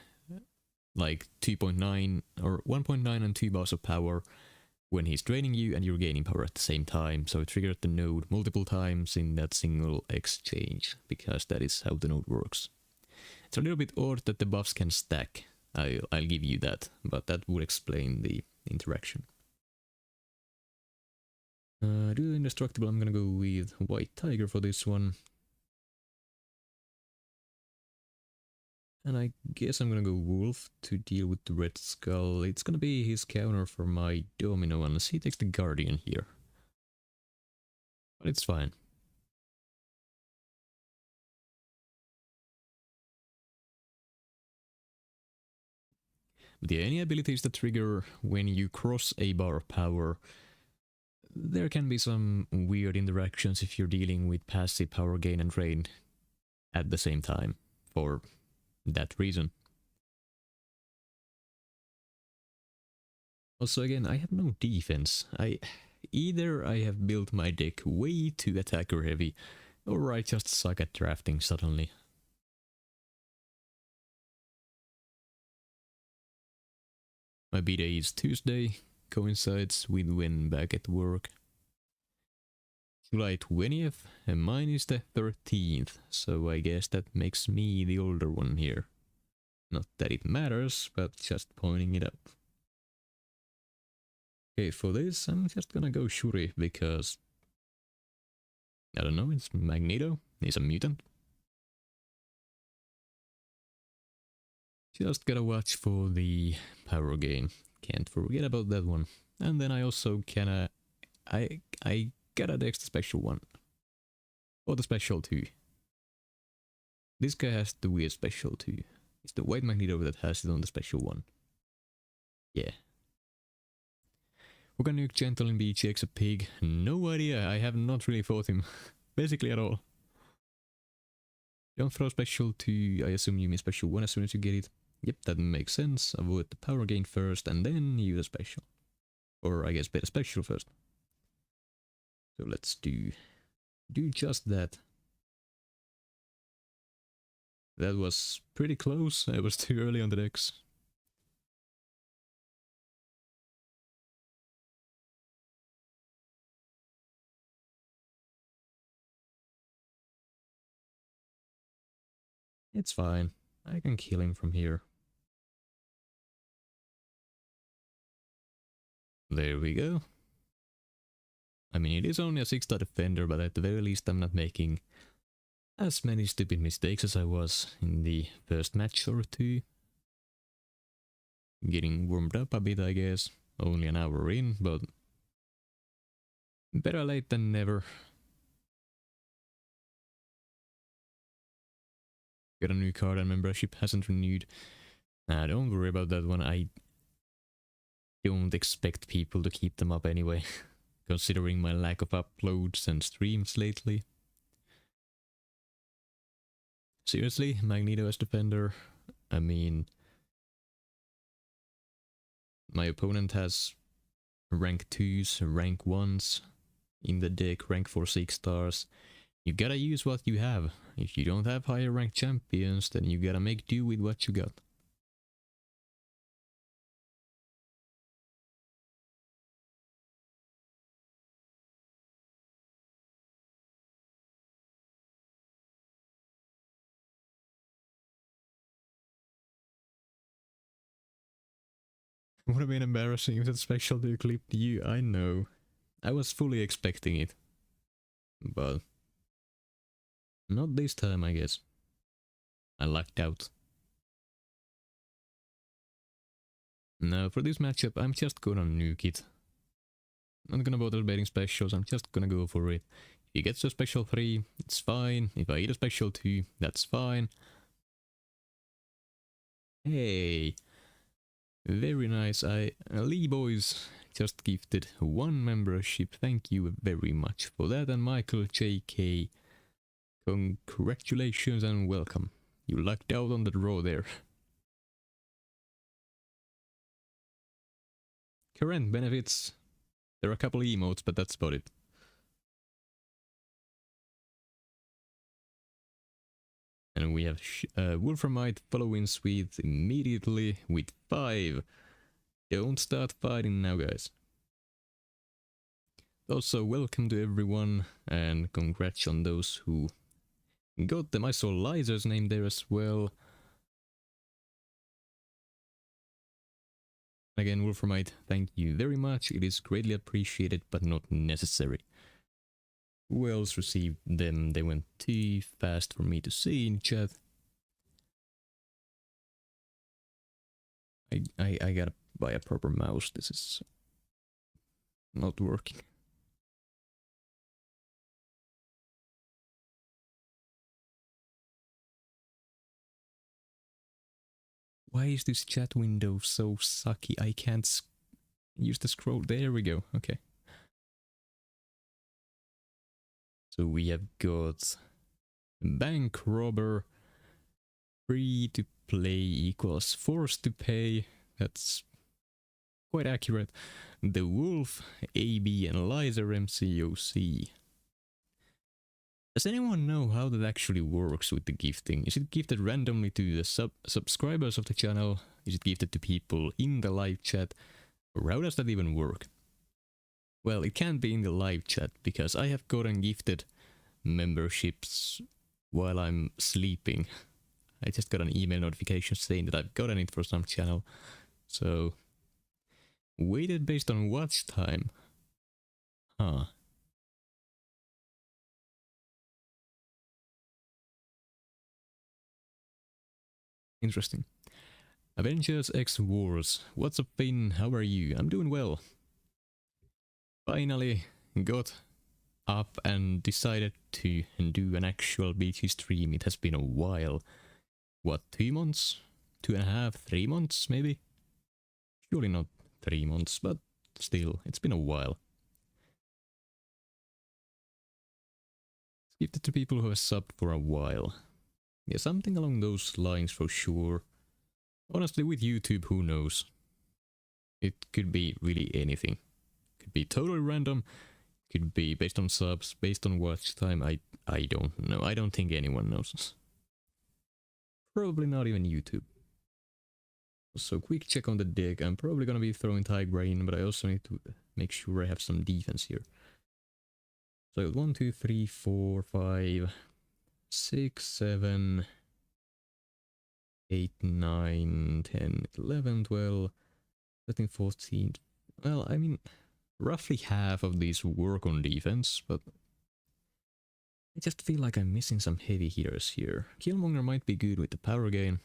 like 2.9 or 1.9 and 2 bars of power when he's draining you and you're gaining power at the same time, so it triggered the node multiple times in that single exchange, because that is how the node works. It's a little bit odd that the buffs can stack, I'll give you that, but that would explain the interaction. Do Indestructible, I'm gonna go with White Tiger for this one. And I guess I'm gonna go Wolf to deal with the Red Skull. It's gonna be his counter for my Domino unless he takes the Guardian here. But it's fine. But yeah, any abilities that trigger when you cross a bar of power, there can be some weird interactions if you're dealing with passive power gain and drain at the same time, for that reason. Also again, I have no defense. Either I have built my deck way too attacker heavy, or I just suck at drafting suddenly. My B-day is Tuesday, coincides with when back at work. July 20th, and mine is the 13th, so I guess that makes me the older one here. Not that it matters, but just pointing it out. Okay, for this, I'm just gonna go Shuri, because... I don't know, it's Magneto, he's a mutant. Just gotta watch for the power gain. Can't forget about that one. And then I also kinda... I gotta dex the special one. Or the special too. This guy has the weird special too. It's the white Magneto that has it on the special one. Yeah. Nuke Gentle in BGX a pig? No idea, I have not really fought him. Basically at all. Don't throw special 2, I assume you mean special 1 as soon as you get it. Yep, that makes sense. Avoid the power gain first and then use a special. Or I guess better special first. So let's do just that. That was pretty close, I was too early on the decks. It's fine, I can kill him from here. There we go. I mean, it is only a 6-star defender, but at the very least I'm not making as many stupid mistakes as I was in the first match or two. Getting warmed up a bit, I guess. Only an hour in, but better late than never. Got a new card and membership hasn't renewed. Nah, don't worry about that one. I don't expect people to keep them up anyway, considering my lack of uploads and streams lately. Seriously, Magneto as defender? I mean, my opponent has rank 2s, rank 1s in the deck, rank 4 6 stars. You gotta use what you have. If you don't have higher ranked champions, then you gotta make do with what you got. Would have been embarrassing if that special dude clipped you, I know. I was fully expecting it. But not this time, I guess. I lucked out. Now, for this matchup, I'm just gonna nuke it. Not gonna bother debating specials, I'm just gonna go for it. If he gets a special 3, it's fine. If I eat a special 2, that's fine. Hey! Very nice. Lee Boys just gifted 1 membership. Thank you very much for that. And Michael JK, congratulations and welcome. You lucked out on the draw there. Current benefits. There are a couple of emotes, but that's about it. And we have Wolframite following suite immediately with 5. Don't start fighting now, guys. Also, welcome to everyone, and congrats on those who got them. I saw Lizer's name there as well. Again, Wolframite, thank you very much. It is greatly appreciated, but not necessary. Who else received them? They went too fast for me to see in chat. I gotta buy a proper mouse. This is not working. Why is this chat window so sucky? I can't use the scroll. There we go. Okay. So we have got bank robber, free to play equals forced to pay. That's quite accurate. The wolf, AB and Lizer MCOC. Does anyone know how that actually works with the gifting? Is it gifted randomly to the subscribers of the channel? Is it gifted to people in the live chat? Or how does that even work? Well, it can't be in the live chat, because I have gotten gifted memberships while I'm sleeping. I just got an email notification saying that I've gotten it for some channel. So, weighted based on watch time. Huh. Interesting. Avengers X Wars. What's up, Finn? How are you? I'm doing well. Finally got up and decided to do an actual BG stream. It has been a while. What, 2 months? 2.5, 3 months maybe? Surely not 3 months, but still, it's been a while. Give it to people who have subbed for a while. Yeah, something along those lines for sure. Honestly, with YouTube, who knows? It could be really anything. Could be totally random. Could be based on subs, based on watch time. I don't know. I don't think anyone knows. Probably not even YouTube. So quick check on the deck. I'm probably gonna be throwing Tigra in, but I also need to make sure I have some defense here. So 1, 2, 3, 4, 5, 6, 7, 8, 9, 10, 11, 12, 13, 14. Well, I mean, roughly half of these work on defense, but I just feel like I'm missing some heavy hitters here. Killmonger might be good with the power gain.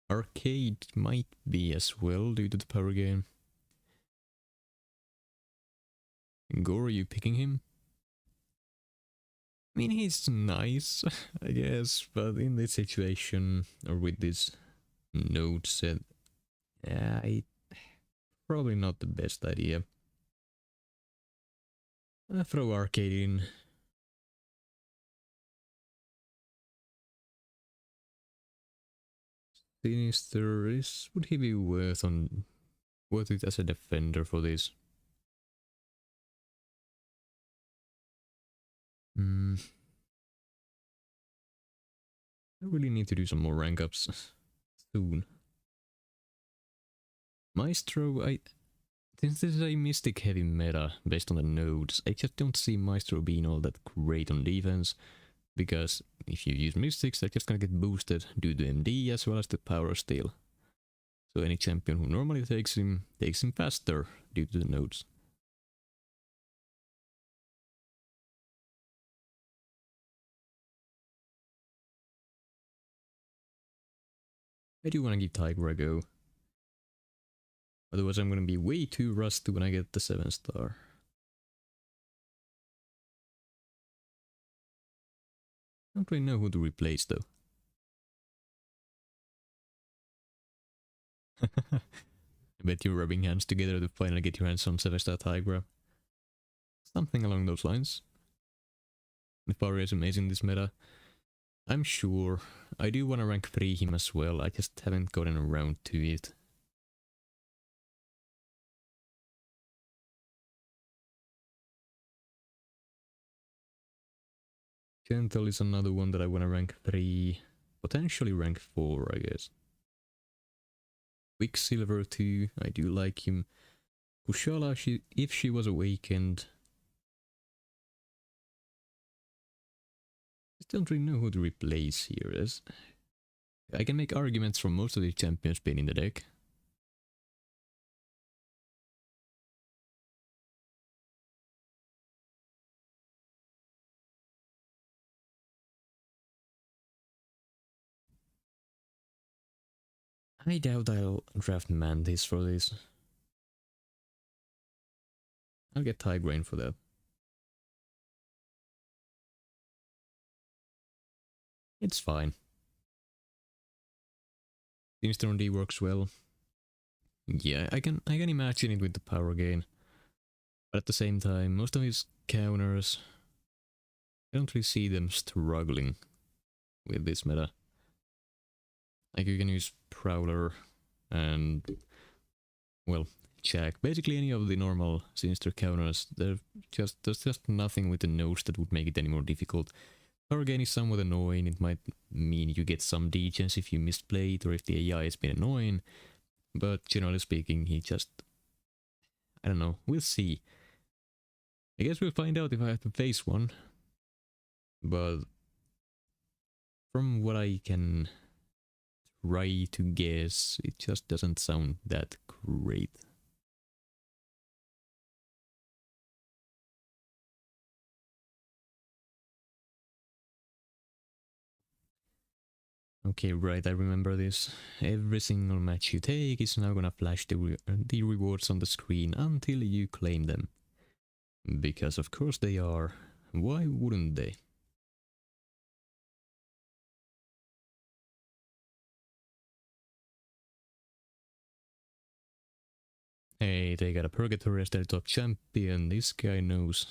Arcade might be as well due to the power gain. Gore, are you picking him? I mean, he's nice, I guess, but in this situation, or with this node set, probably not the best idea. Throw Arcade in. Sinister, would he be worth it as a defender for this? I really need to do some more rank ups soon. Maestro, since this is a mystic heavy meta based on the nodes, I just don't see Maestro being all that great on defense, because if you use mystics, they're just gonna get boosted due to MD as well as the power steal. So any champion who normally takes him faster due to the nodes. I do want to give Tiger a go. Otherwise I'm going to be way too rusty when I get the 7-star. I don't really know who to replace though. I bet you're rubbing hands together to finally get your hands on 7-star Tigra. Something along those lines. The power is amazing this meta. I'm sure. I do want to rank 3 him as well, I just haven't gotten around to it. Gentle is another one that I want to rank 3. Potentially rank 4, I guess. Quicksilver too, I do like him. Kushala, if she was awakened. I don't really know who to replace here. I can make arguments for most of the champions being in the deck. I doubt I'll draft Mantis for this. I'll get Tigrain for that. It's fine. Sinister on D works well. Yeah, I can imagine it with the power gain. But at the same time, most of his counters, I don't really see them struggling with this meta. Like you can use Prowler and, well, Jack. Basically any of the normal Sinister counters. There's just nothing with the nose that would make it any more difficult. Power gain is somewhat annoying. It might mean you get some degens if you misplay it or if the AI has been annoying. But generally speaking, he just... I don't know. We'll see. I guess we'll find out if I have to face one. But from what I can try to guess, it just doesn't sound that great. Okay, right, I remember this. Every single match you take is now gonna flash the rewards on the screen until you claim them. Because of course they are. Why wouldn't they? Hey, they got a Purgatory as their top champion. This guy knows.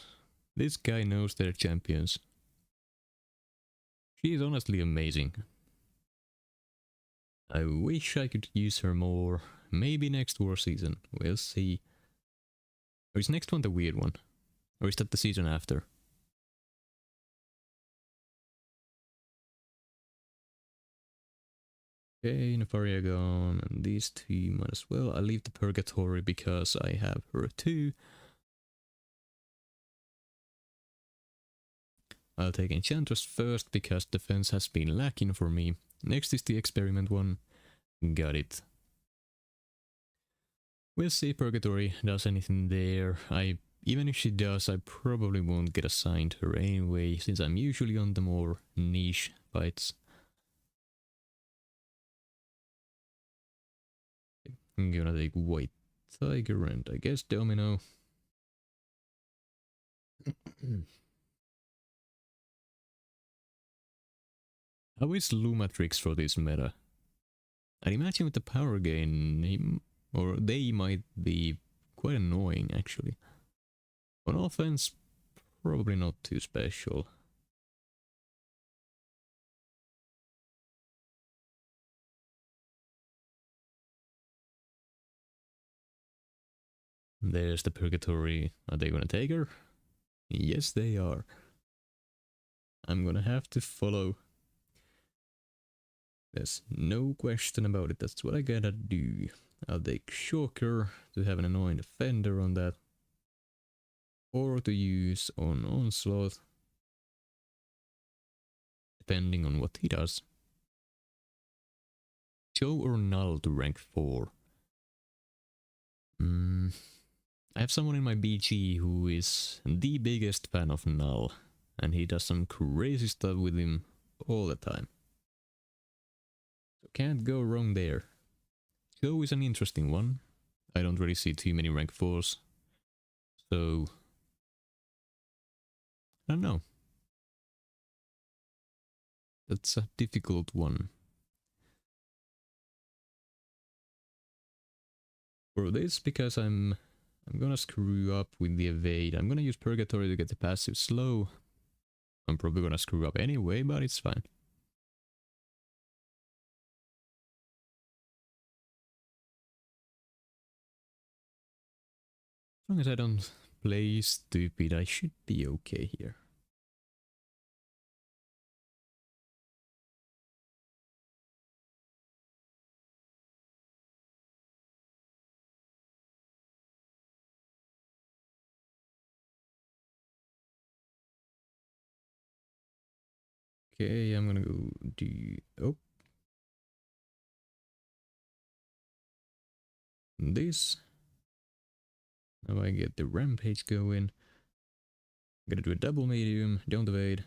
This guy knows their champions. She is honestly amazing. I wish I could use her more. Maybe next war season. We'll see. Or is next one the weird one? Or is that the season after? Okay, Nefaria gone, and these two might as well. I'll leave the Purgatory because I have her too. I'll take Enchantress first because defense has been lacking for me. Next is the Experiment one. Got it. We'll see if Purgatory does anything there. Even if she does, I probably won't get assigned her anyway, since I'm usually on the more niche fights. I'm gonna take White Tiger and I guess Domino. How is Lumatrix for this meta? I'd imagine with the power gain, they might be quite annoying actually. On offense, probably not too special. There's the Purgatory. Are they gonna take her? Yes, they are. I'm gonna have to follow. There's no question about it. That's what I gotta do. I'll take Shocker to have an annoying defender on that. Or to use on Onslaught. Depending on what he does. Joe or Null to rank 4. I have someone in my BG who is the biggest fan of Null. And he does some crazy stuff with him all the time. So can't go wrong there. Joe is an interesting one. I don't really see too many rank 4s. So I don't know. That's a difficult one. For this, because I'm gonna screw up with the evade. I'm gonna use Purgatory to get the passive slow. I'm probably gonna screw up anyway, but it's fine. As long as I don't play stupid, I should be okay here. Okay, I'm gonna go do... Oh. This. Now I get the rampage going. Gotta do a double medium, don't evade.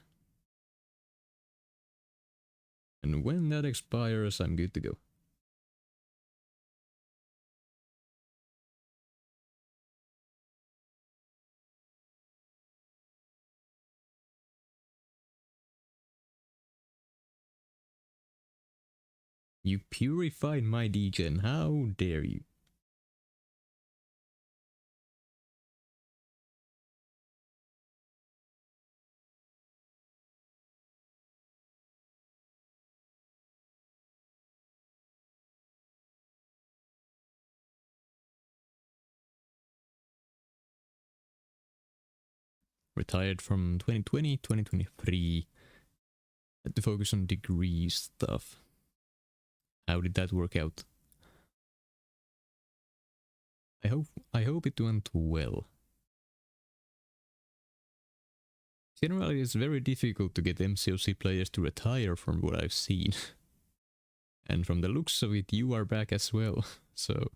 And when that expires, I'm good to go. You purified my degen, how dare you? Retired from 2020, 2023. Had to focus on degree stuff. How did that work out? I hope it went well. Generally, it's very difficult to get MCOC players to retire from what I've seen. And from the looks of it, you are back as well. So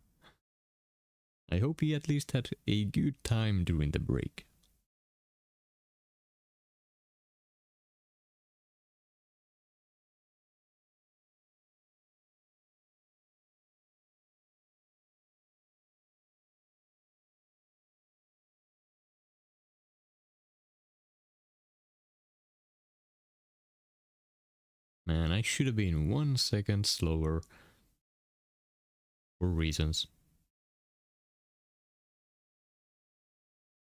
I hope he at least had a good time during the break. Man, I should have been 1 second slower for reasons.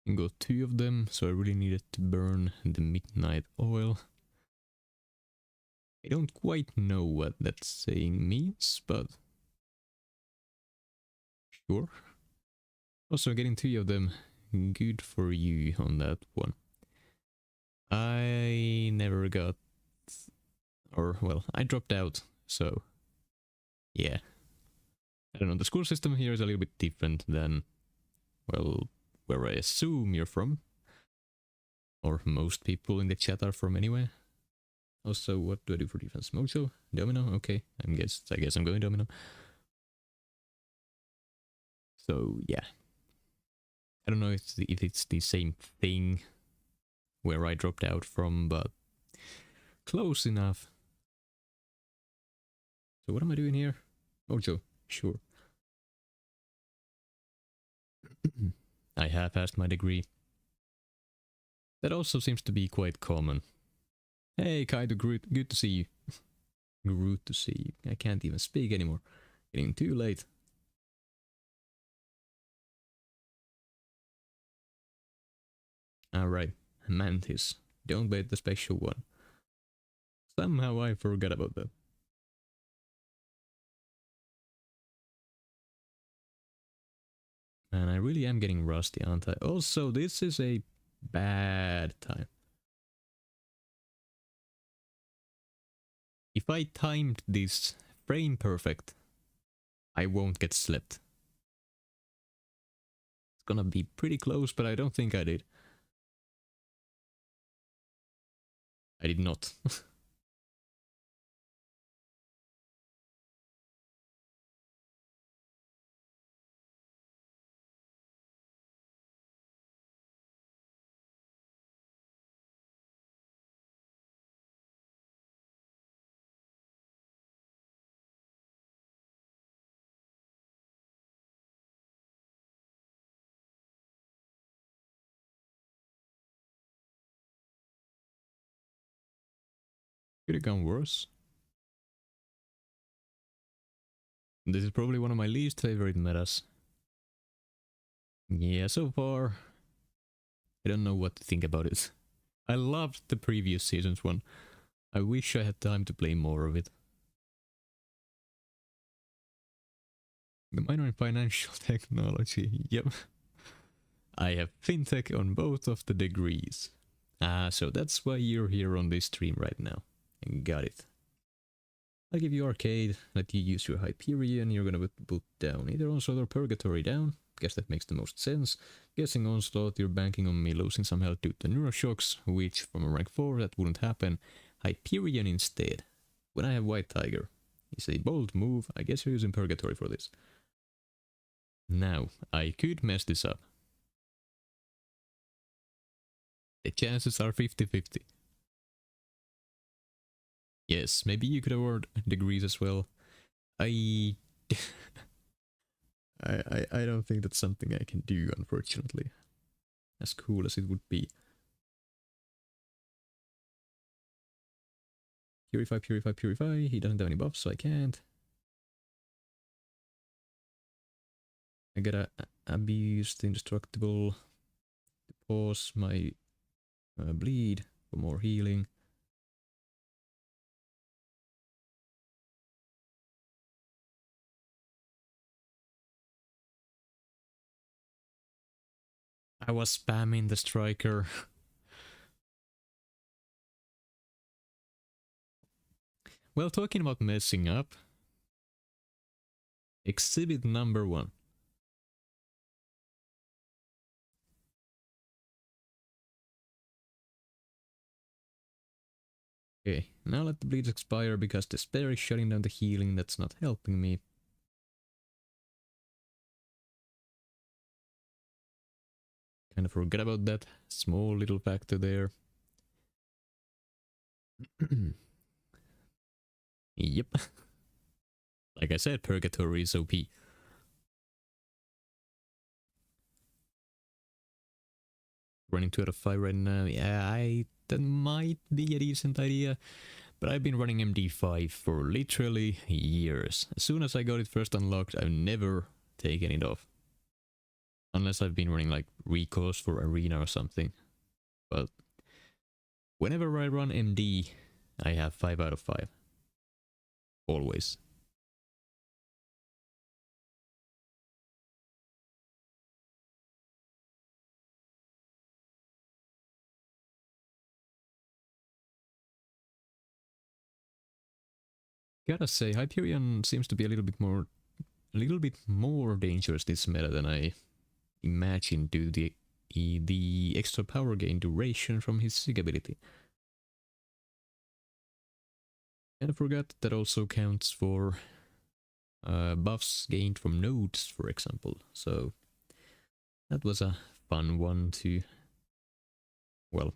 I got 2 of them, so I really needed to burn the midnight oil. I don't quite know what that saying means, but sure. Also, getting 3 of them, good for you on that one. I never got, or well, I dropped out, so yeah. I don't know, the school system here is a little bit different than, well, where I assume you're from. Or most people in the chat are from anyway. Also, what do I do for defense? Mojo? Domino? Okay, I guess I'm going domino. So yeah. I don't know if it's the same thing where I dropped out from, but close enough. So what am I doing here? Mojo, sure. I have passed my degree. That also seems to be quite common. Hey, Kaido, good to see you. Good to see you. I can't even speak anymore. Getting too late. Alright, Mantis. Don't bait the special one. Somehow I forgot about that. And I really am getting rusty, aren't I? Also, this is a bad time. If I timed this frame perfect, I won't get slept. It's gonna be pretty close, but I don't think I did. I did not. Could have gone worse. This is probably one of my least favorite metas. Yeah, so far, I don't know what to think about it. I loved the previous season's one. I wish I had time to play more of it. The minor in financial technology, yep. I have fintech on both of the degrees. So that's why you're here on this stream right now. Got it. I'll give you arcade, let you use your Hyperion, you're gonna put down either Onslaught or Purgatory down. Guess that makes the most sense. Guessing Onslaught, you're banking on me losing some health due to Neuroshocks, which from a rank 4 that wouldn't happen. Hyperion instead. When I have White Tiger. It's a bold move, I guess you're using Purgatory for this. Now, I could mess this up. The chances are 50-50. Yes, maybe you could award degrees as well. I don't think that's something I can do, unfortunately. As cool as it would be. Purify, purify, purify. He doesn't have any buffs, so I can't. I gotta abuse the indestructible to pause my bleed for more healing. I was spamming the striker. Well, talking about messing up. Exhibit number 1. Okay, now let the bleeds expire because the spare is shutting down the healing. That's not helping me. Kind of forgot about that small little factor there. Yep. Like I said, Purgatory is OP. Running 2 out of 5 right now. Yeah, that might be a decent idea. But I've been running MD5 for literally years. As soon as I got it first unlocked, I've never taken it off. Unless I've been running like recalls for arena or something. But whenever I run MD, I have 5 out of 5. Always. Gotta say, Hyperion seems to be a little bit more dangerous this meta than I imagined due to the extra power gain duration from his Sig ability. And I forgot that also counts for buffs gained from nodes, for example. So that was a fun one to... Well,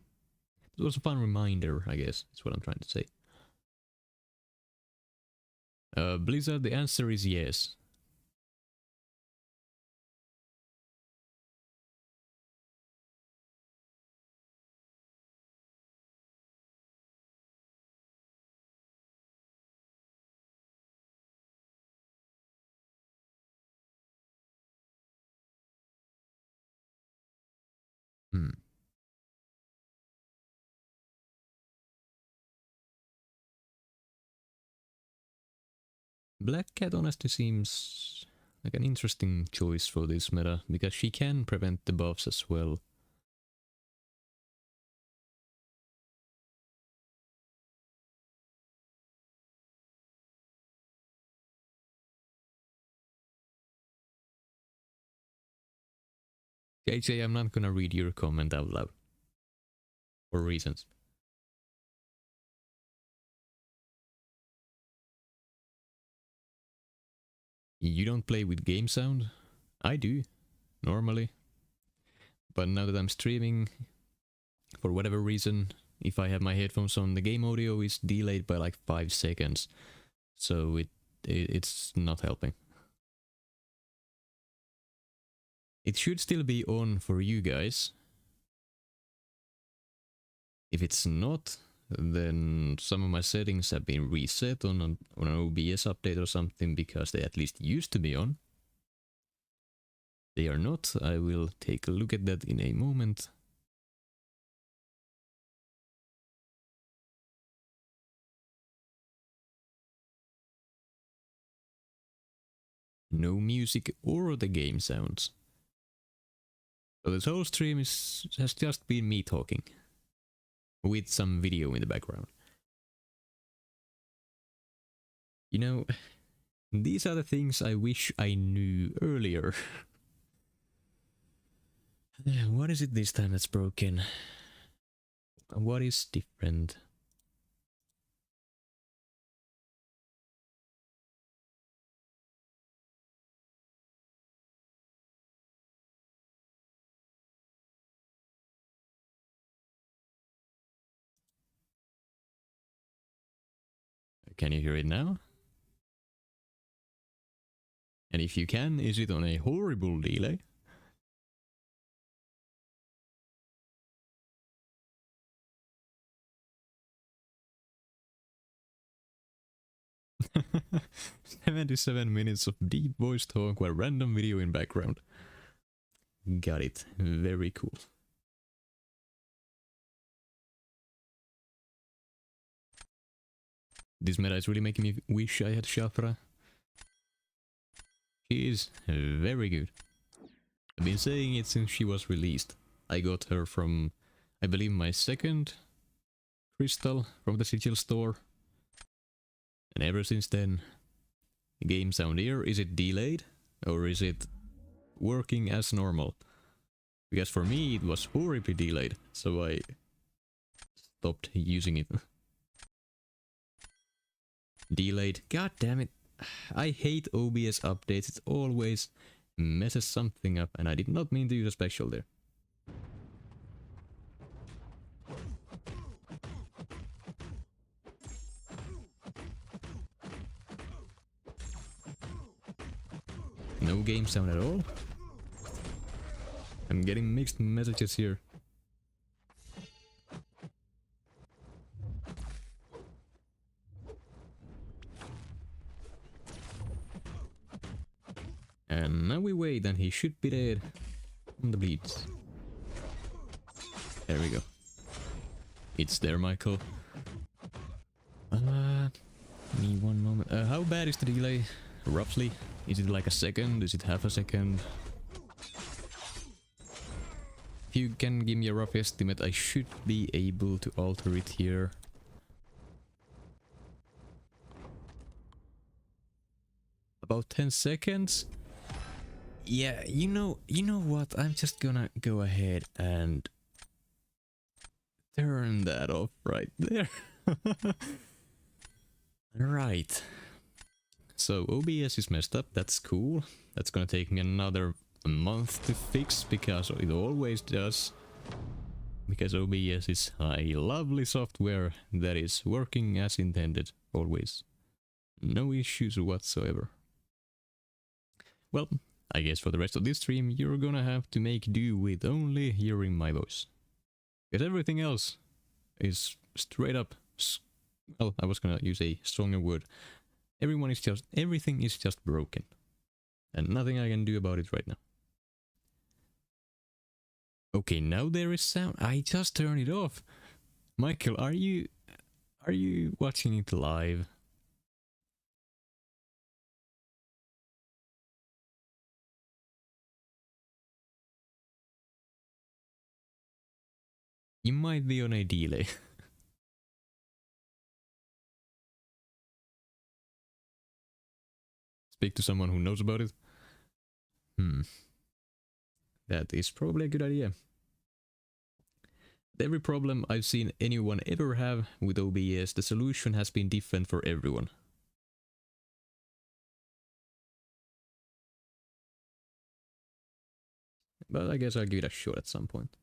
it was a fun reminder, I guess, is what I'm trying to say. Blizzard, the answer is yes. Black Cat honestly seems like an interesting choice for this meta, because she can prevent the buffs as well. KJ, I'm not gonna read your comment out loud. For reasons. You don't play with game sound? I do, normally. But now that I'm streaming, for whatever reason, if I have my headphones on, the game audio is delayed by like 5 seconds. So it's not helping. It should still be on for you guys. If it's not, then some of my settings have been reset on an OBS update or something, because they at least used to be on. They are not. I will take a look at that in a moment. No music or the game sounds. So this whole stream has just been me talking. With some video in the background. You know, these are the things I wish I knew earlier. What is it this time that's broken? What is different? Can you hear it now? And if you can, is it on a horrible delay? "77 minutes of deep voice talk while random video in background." Got it. Very cool. This meta is really making me wish I had Shafra. She is very good. I've been saying it since she was released. I got her from, I believe, my second crystal from the Sigil store. And ever since then, game sound here, is it delayed? Or is it working as normal? Because for me it was horribly delayed, so I stopped using it. Delayed, god damn it. I hate OBS updates, it always messes something up, and I did not mean to use a special there. No game sound at all? I'm getting mixed messages here. Now we wait and he should be dead on the bleeds. There we go. It's there, Michael. Me one moment. How bad is the delay? Roughly? Is it like a second? Is it half a second? If you can give me a rough estimate, I should be able to alter it here. About 10 seconds? Yeah, you know what? I'm just gonna go ahead and turn that off right there. Right. So OBS is messed up, that's cool. That's gonna take me another month to fix, because it always does. Because OBS is a lovely software that is working as intended, always. No issues whatsoever. Well, I guess for the rest of this stream you're gonna have to make do with only hearing my voice. Because everything else is straight up... Well, I was gonna use a stronger word. Everything is just broken. And nothing I can do about it right now. Okay, now there is sound. I just turned it off. Michael, are you watching it live? You might be on a delay. Speak to someone who knows about it. That is probably a good idea. Every problem I've seen anyone ever have with OBS, the solution has been different for everyone. But I guess I'll give it a shot at some point.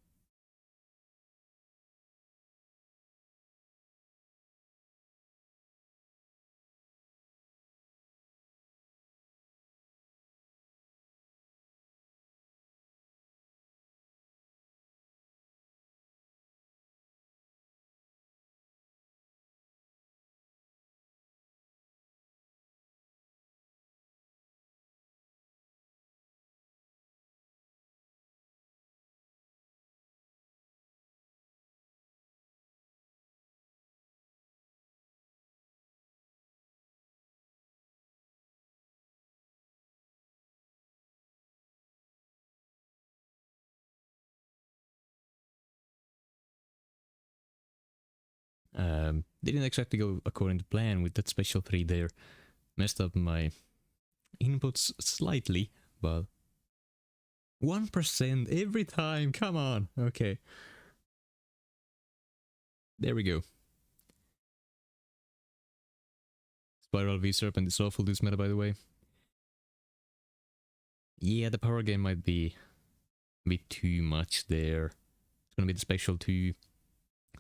Didn't exactly go according to plan with that special 3 there. Messed up my inputs slightly, but 1% every time, come on. Okay. There we go. Spiral V Serpent is awful this meta, by the way. Yeah, the power game might be a bit too much there. It's gonna be the special 2,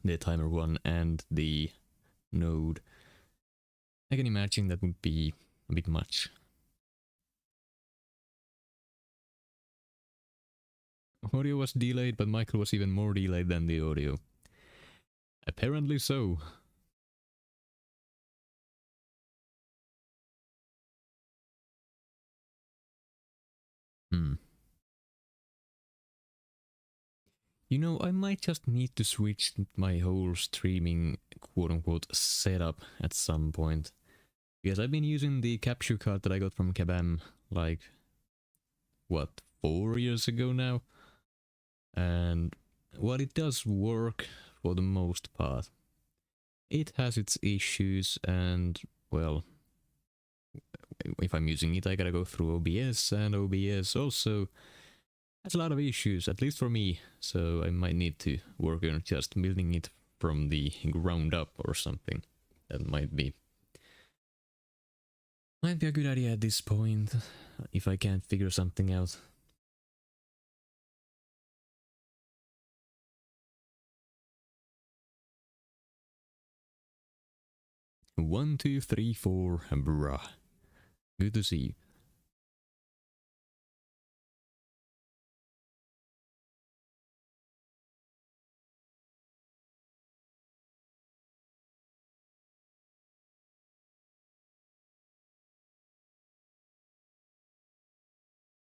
the timer 1, and the node. I can imagine that would be a bit much. Audio was delayed, but Michael was even more delayed than the audio. Apparently so. You know, I might just need to switch my whole streaming quote-unquote setup at some point. Because I've been using the capture card that I got from Kabam, like, what, 4 years ago now? And, well, it does work for the most part. It has its issues, and, well, if I'm using it, I gotta go through OBS, and OBS also has a lot of issues, at least for me, so I might need to work on just building it from the ground up or something. That might be a good idea at this point, if I can't figure something out. One, two, three, four, bruh. Good to see you.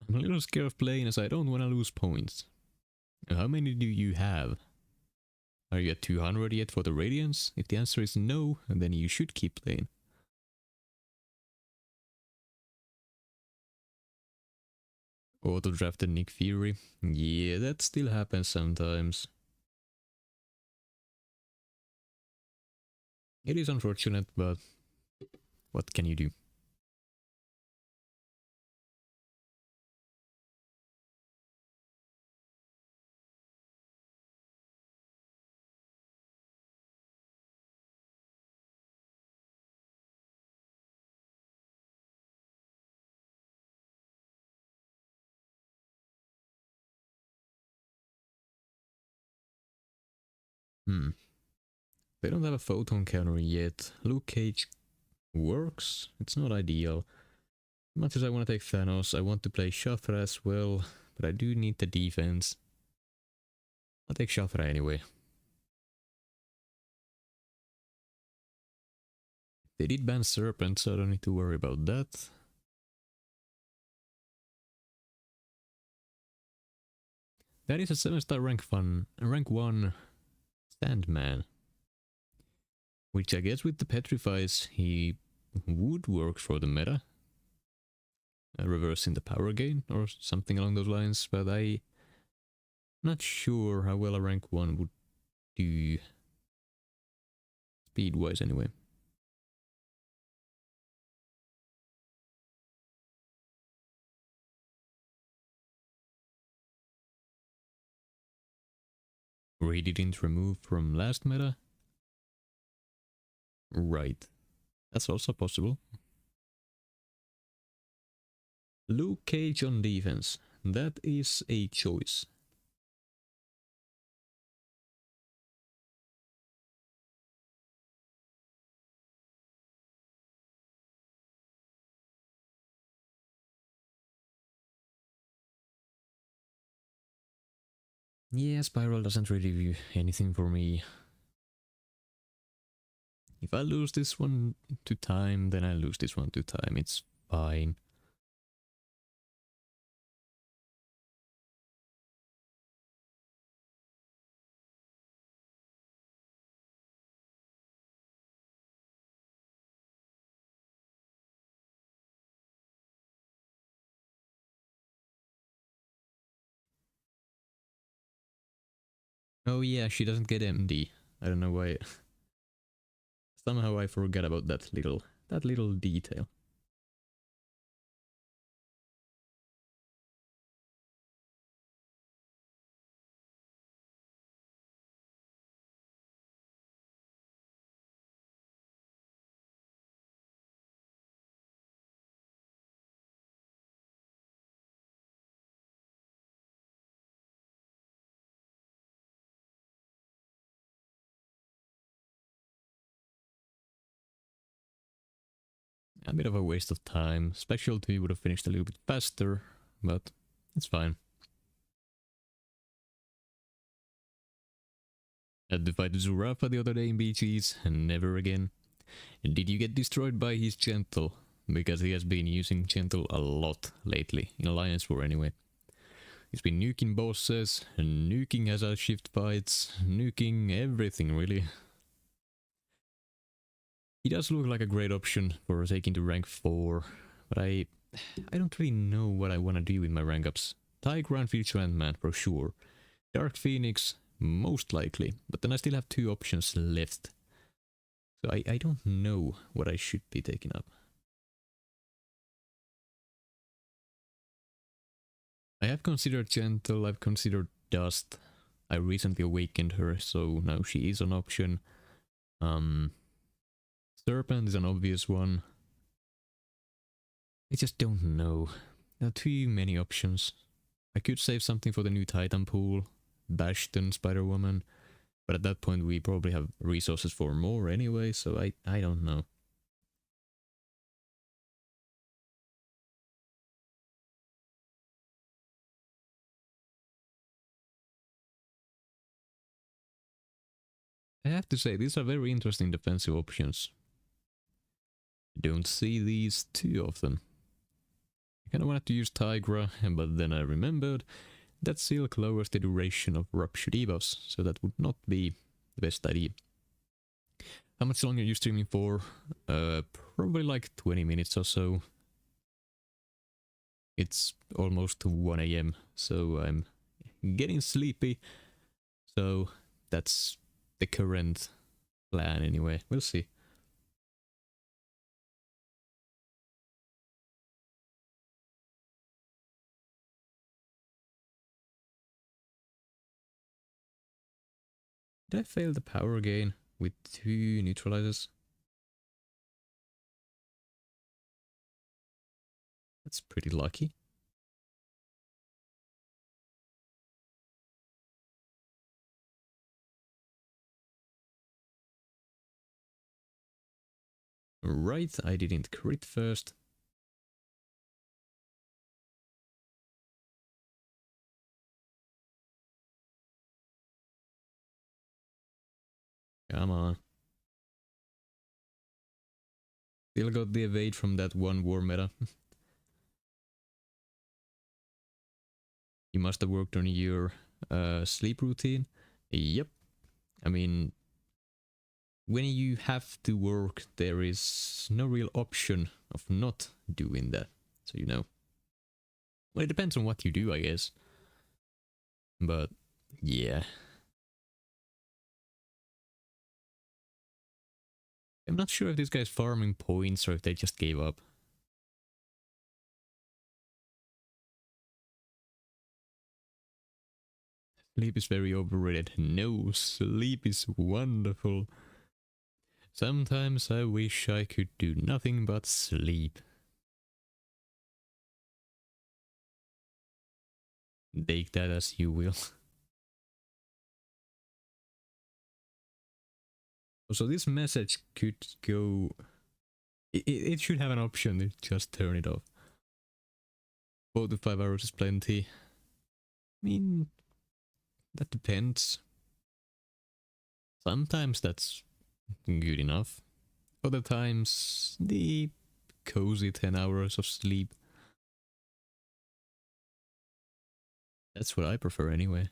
I'm a little scared of playing as I don't want to lose points. How many do you have? Are you at 200 yet for the Radiance? If the answer is no, then you should keep playing. Auto-drafted Nick Fury. Yeah, that still happens sometimes. It is unfortunate, but what can you do? They don't have a photon counter yet. Luke Cage works. It's not ideal. Much as I want to take Thanos, I want to play Shafra as well, but I do need the defense. I'll take Shafra anyway. They did ban Serpent, so I don't need to worry about that. That is a 7-star rank 1 Sandman. Which I guess with the Petrifies he would work for the meta. Reversing the power gain or something along those lines, but I'm not sure how well a rank 1 would do speed-wise anyway. Or he didn't remove from last meta? Right. That's also possible. Luke Cage on defense. That is a choice. Yeah, Spiral doesn't really do anything for me. If I lose this one to time, then I lose this one to time. It's fine. Oh yeah, she doesn't get MD. I don't know why. Somehow I forgot about that little detail. A bit of a waste of time. Specialty would have finished a little bit faster, but it's fine. Had to fight Zurafa the other day in BGs, and never again. And did you get destroyed by his Gentle? Because he has been using Gentle a lot lately, in Alliance War anyway. He's been nuking bosses, and nuking hazard shift fights, nuking everything really. He does look like a great option for taking to rank 4, but I don't really know what I want to do with my rank ups. Tigra and Future Ant-Man for sure. Dark Phoenix, most likely, but then I still have 2 options left. So I don't know what I should be taking up. I have considered Gentle, I've considered Dust. I recently awakened her, so now she is an option. Serpent is an obvious one. I just don't know. There are too many options. I could save something for the new Titan pool, Bastion, Spider-Woman, but at that point we probably have resources for more anyway, so I don't know. I have to say, these are very interesting defensive options. I don't see these too often. I kinda wanted to use Tigra, but then I remembered that Silk lowers the duration of Rupture debuffs, so that would not be the best idea. How much longer are you streaming for? Probably like 20 minutes or so. It's almost 1 AM, so I'm getting sleepy. So that's the current plan anyway. We'll see. Did I fail the power gain with 2 neutralizers? That's pretty lucky. Right, I didn't crit first. Come on. Still got the evade from that one war meta. You must have worked on your sleep routine. Yep. I mean, when you have to work, there is no real option of not doing that. So you know. Well, it depends on what you do, I guess. But, yeah. I'm not sure if this guy's farming points or if they just gave up. Sleep is very overrated. No, sleep is wonderful. Sometimes I wish I could do nothing but sleep. Take that as you will. So this message could go... It should have an option to just turn it off. 4 to 5 hours is plenty. I mean, that depends. Sometimes that's good enough. Other times, the cozy 10 hours of sleep. That's what I prefer anyway.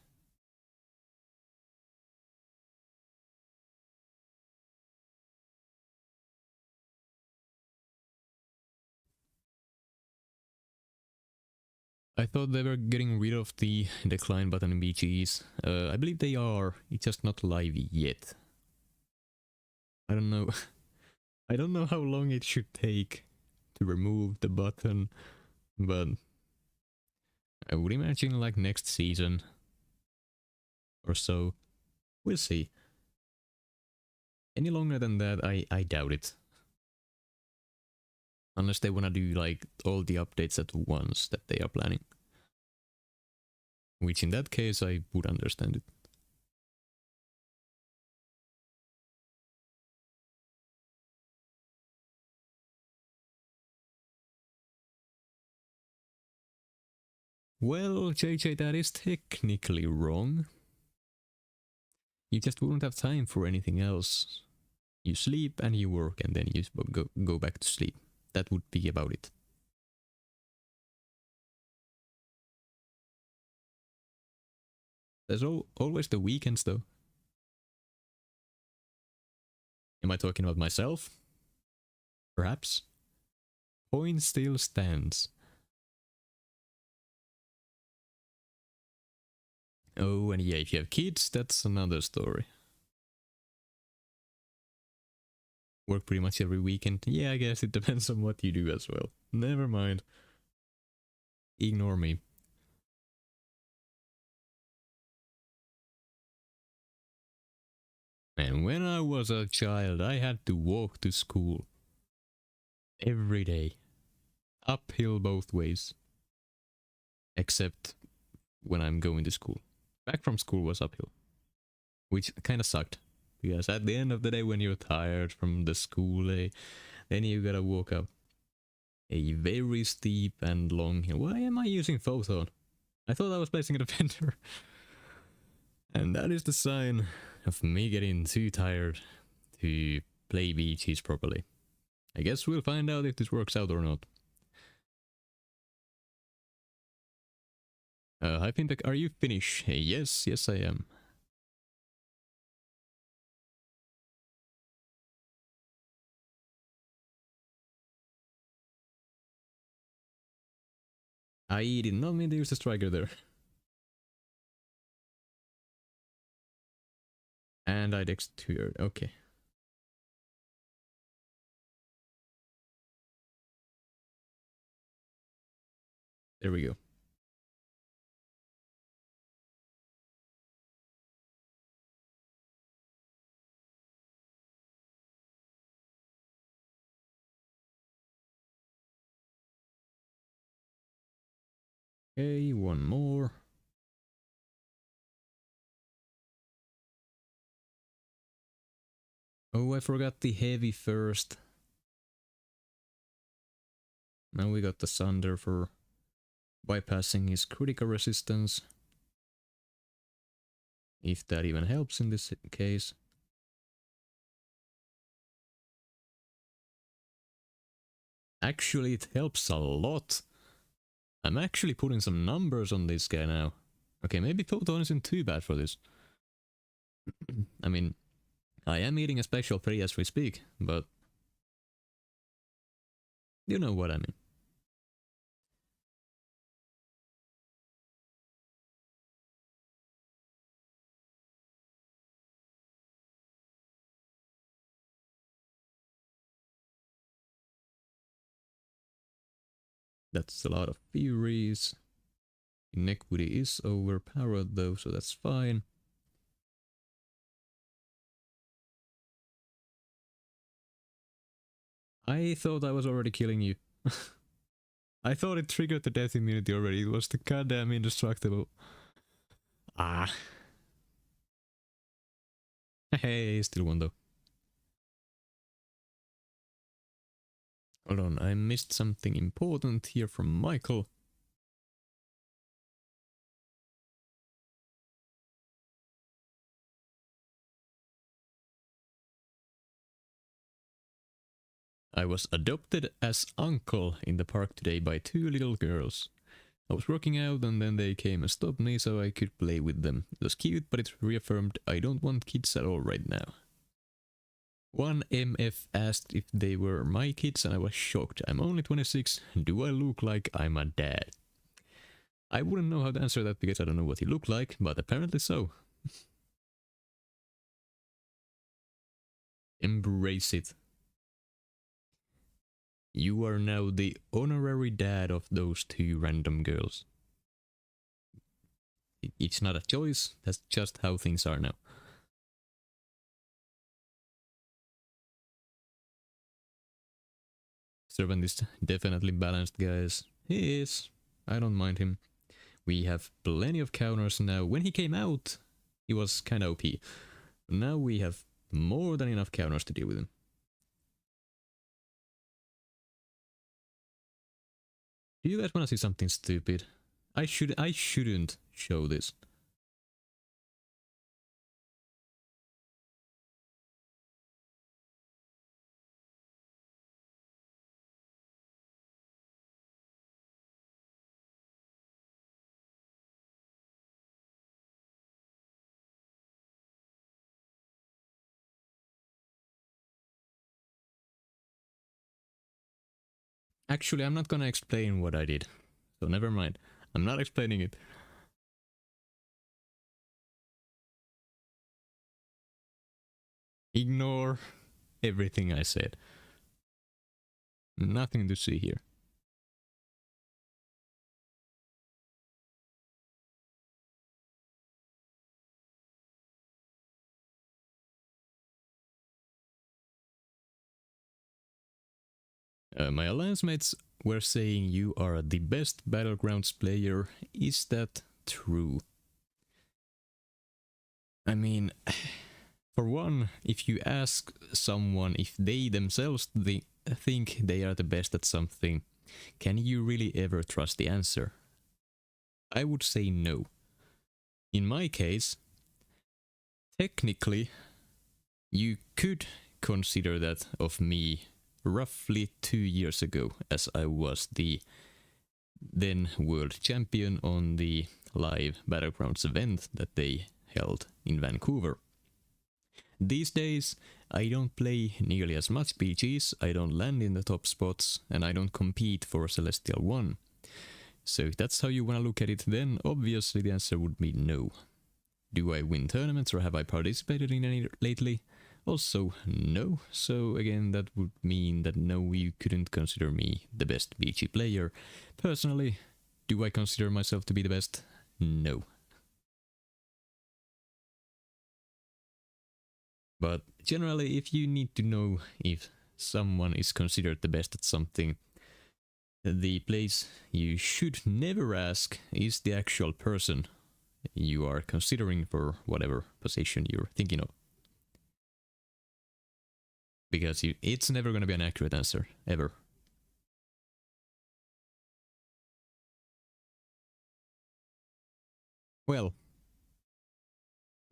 I thought they were getting rid of the decline button in BGs. I believe they are. It's just not live yet. I don't know. I don't know how long it should take to remove the button, but I would imagine like next season or so. We'll see. Any longer than that, I doubt it. Unless they wanna do like all the updates at once that they are planning. Which in that case I would understand it. Well, JJ, that is technically wrong. You just wouldn't have time for anything else. You sleep and you work and then you go back to sleep. That would be about it. There's always the weekends though. Am I talking about myself? Perhaps. Point still stands. Oh, and yeah, if you have kids, that's another story. Work pretty much every weekend. Yeah, I guess it depends on what you do as well. Never mind. Ignore me. And when I was a child, I had to walk to school. Every day. Uphill both ways. Except when I'm going to school. Back from school was uphill. Which kind of sucked. Because at the end of the day, when you're tired from the school day, then you gotta walk up a very steep and long hill. Why am I using photon? I thought I was placing a defender. And that is the sign of me getting too tired to play BGs properly. I guess we'll find out if this works out or not. Hi Fintech, are you Finnish? Yes, yes I am. I did not mean to use the striker there. And I dextered, okay. There we go. Okay, one more. Oh, I forgot the heavy first. Now we got the Sunder for bypassing his critical resistance. If that even helps in this case. Actually, it helps a lot. I'm actually putting some numbers on this guy now. Okay, maybe Photon isn't too bad for this. I mean, I am eating a special 3 as we speak, but you know what I mean. That's a lot of Furies. Inequity is overpowered though, so that's fine. I thought I was already killing you. I thought it triggered the death immunity already. It was the goddamn indestructible. Ah. Hey, still one though. Hold on, I missed something important here from Michael. I was adopted as uncle in the park today by 2 little girls. I was working out and then they came and stopped me so I could play with them. It was cute, but it reaffirmed I don't want kids at all right now. One MF asked if they were my kids and I was shocked. I'm only 26. Do I look like I'm a dad? I wouldn't know how to answer that because I don't know what he looked like, but apparently so. Embrace it. You are now the honorary dad of those 2 random girls. It's not a choice, that's just how things are now. Servant is definitely balanced, guys. He is. I don't mind him. We have plenty of counters now. When he came out, he was kinda OP. Now we have more than enough counters to deal with him. Do you guys wanna see something stupid? I shouldn't show this. Actually, I'm not gonna explain what I did. So never mind. I'm not explaining it. Ignore everything I said. Nothing to see here. My alliance mates were saying you are the best Battlegrounds player. Is that true? I mean, for one, if you ask someone if they themselves think they are the best at something, can you really ever trust the answer? I would say no. In my case, technically, you could consider that of me roughly 2 years ago, as I was the then world champion on the live Battlegrounds event that they held in Vancouver. These days, I don't play nearly as much BGs, I don't land in the top spots, and I don't compete for Celestial 1. So if that's how you wanna look at it, then obviously the answer would be no. Do I win tournaments or have I participated in any lately? Also no, so again that would mean that no, you couldn't consider me the best BG player. Personally, do I consider myself to be the best? No. But generally, if you need to know if someone is considered the best at something, the place you should never ask is the actual person you are considering for whatever position you're thinking of. Because it's never going to be an accurate answer, ever. Well,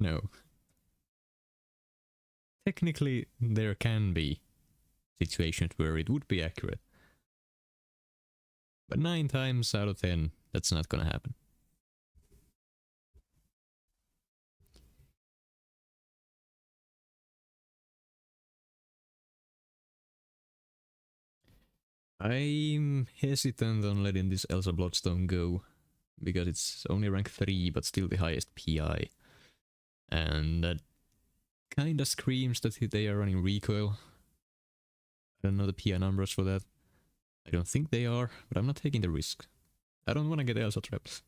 no. Technically, there can be situations where it would be accurate. But 9 times out of 10, that's not gonna happen. I'm hesitant on letting this Elsa Bloodstone go, because it's only rank 3, but still the highest PI. And that kinda screams that they are running recoil. I don't know the PI numbers for that. I don't think they are, but I'm not taking the risk. I don't want to get Elsa trapped.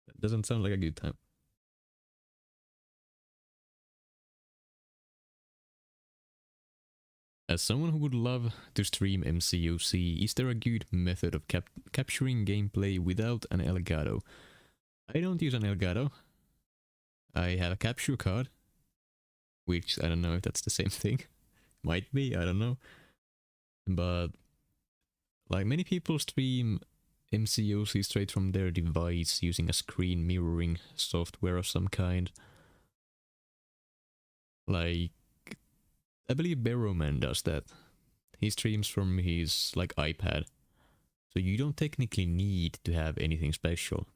That doesn't sound like a good time. As someone who would love to stream MCOC, is there a good method of capturing gameplay without an Elgato? I don't use an Elgato. I have a capture card, which I don't know if that's the same thing. Might be, I don't know. But like many people stream MCOC straight from their device using a screen mirroring software of some kind. Like, I believe Barrowman does that. He streams from his like iPad. So you don't technically need to have anything special.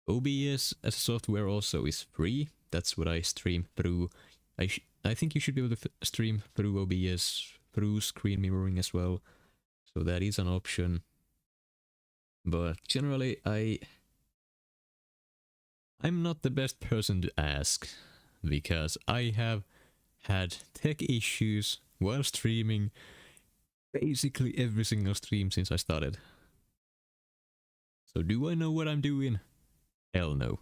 OBS as a software also is free. That's what I stream through. I think you should be able to stream through OBS, through screen mirroring as well. So that is an option. But generally, I'm not the best person to ask, because I have had tech issues while streaming basically every single stream since I started. So do I know what I'm doing? Hell no.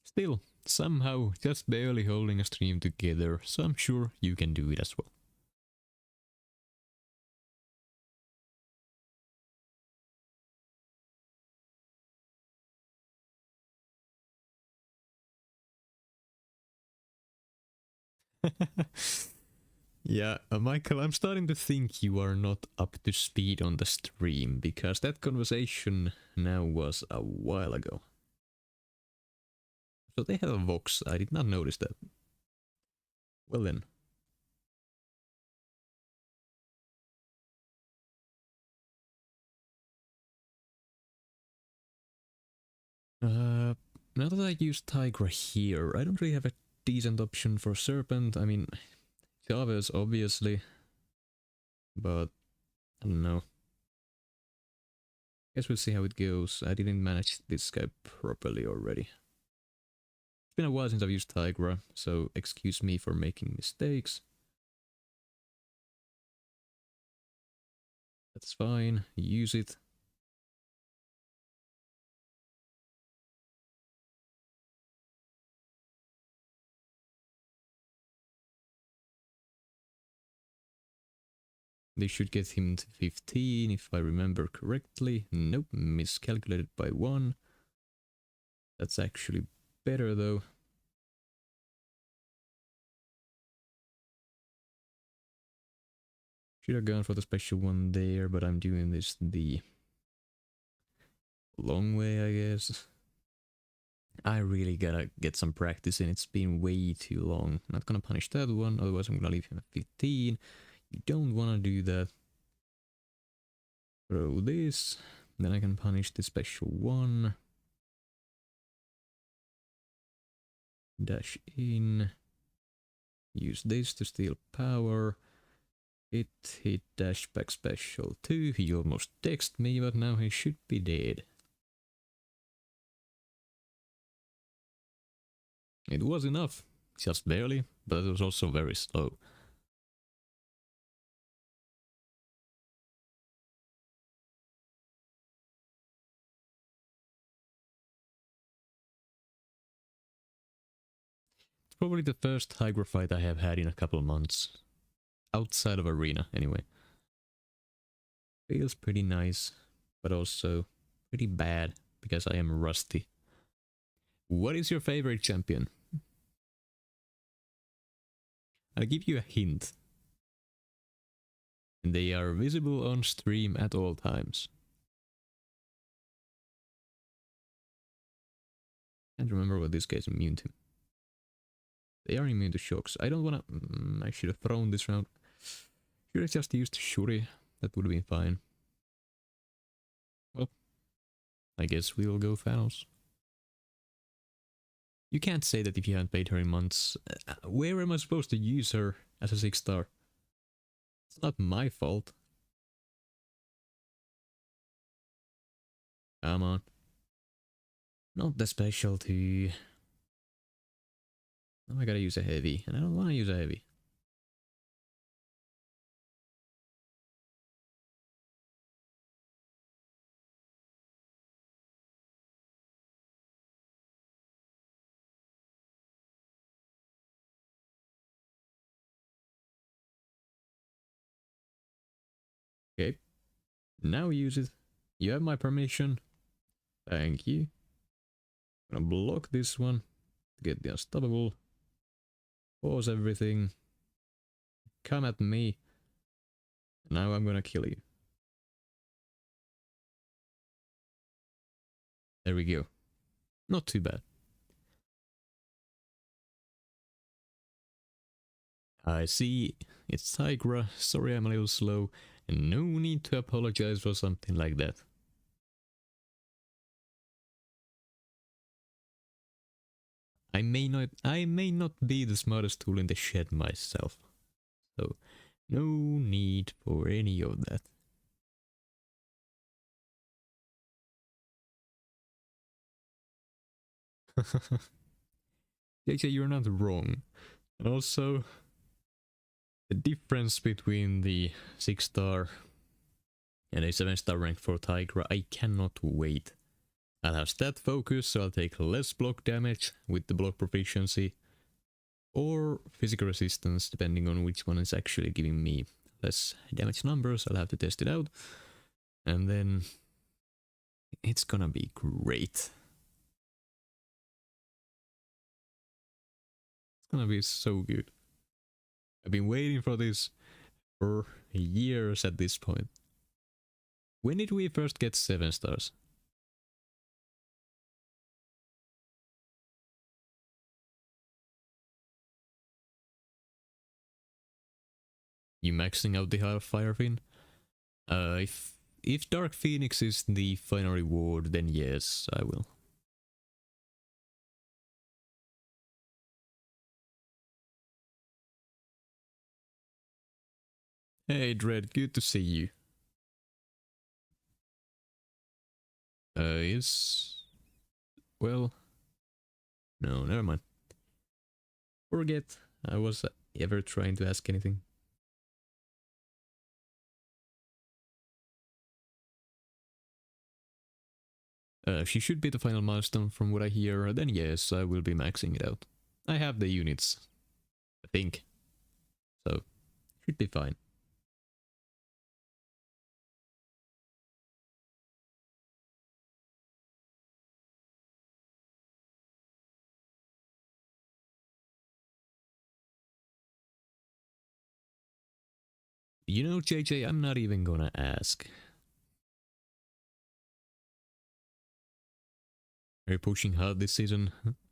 Still, somehow just barely holding a stream together, so I'm sure you can do it as well. Yeah, Michael, I'm starting to think you are not up to speed on the stream, because that conversation now was a while ago. So they have a Vox, I did not notice that. Well then. Now that I use Tigra here, I don't really have a decent option for Serpent. I mean, Chavez, obviously. But, I don't know. Guess we'll see how it goes. I didn't manage this guy properly already. It's been a while since I've used Tigra, so excuse me for making mistakes. That's fine, use it. They should get him to 15 if I remember correctly. Nope, miscalculated by 1. That's actually better though. Should have gone for the special one there, but I'm doing this the long way, I guess. I really gotta get some practice in. It's been way too long. Not gonna punish that one, otherwise I'm gonna leave him at 15. You don't want to do that. Throw this. Then I can punish the special one. Dash in. Use this to steal power. Hit, dash back special 2. He almost texted me, but now he should be dead. It was enough. Just barely, but it was also very slow. It's probably the first Hydra fight I have had in a couple of months. Outside of arena, anyway. Feels pretty nice, but also pretty bad, because I am rusty. What is your favorite champion? I'll give you a hint. They are visible on stream at all times. Can't remember what this guy's immune to. They are immune to shocks. I don't wanna... I should have thrown this round. Should have just used Shuri. That would have been fine. Well, I guess we'll go Thanos. You can't say that if you haven't paid her in months. Where am I supposed to use her as a 6-star? It's not my fault. Come on. Not the specialty. Now I gotta use a heavy, and I don't want to use a heavy. Okay. Now use it. You have my permission. Thank you. I'm gonna block this one to get the unstoppable. Pause everything. Come at me. Now I'm gonna kill you. There we go. Not too bad. I see. It's Tigra. Sorry I'm a little slow. And no need to apologize for something like that. I may not be the smartest tool in the shed myself. So, no need for any of that. JJ, you're not wrong. And also, the difference between the 6-star and a 7-star rank for Tigra, I cannot wait. I'll have stat focus, so I'll take less block damage with the block proficiency, or physical resistance, depending on which one is actually giving me less damage numbers. I'll have to test it out, and then it's gonna be great. It's gonna be so good. I've been waiting for this for years at this point. When did we first get 7 stars? You maxing out the Fire Fin? If Dark Phoenix is the final reward, then yes, I will. Hey Dread, good to see you. Well... No, never mind. Forget I was ever trying to ask anything. She should be the final milestone from what I hear, then yes, I will be maxing it out. I have the units, I think. So, should be fine. You know, JJ, I'm not even gonna ask. Are you pushing hard this season?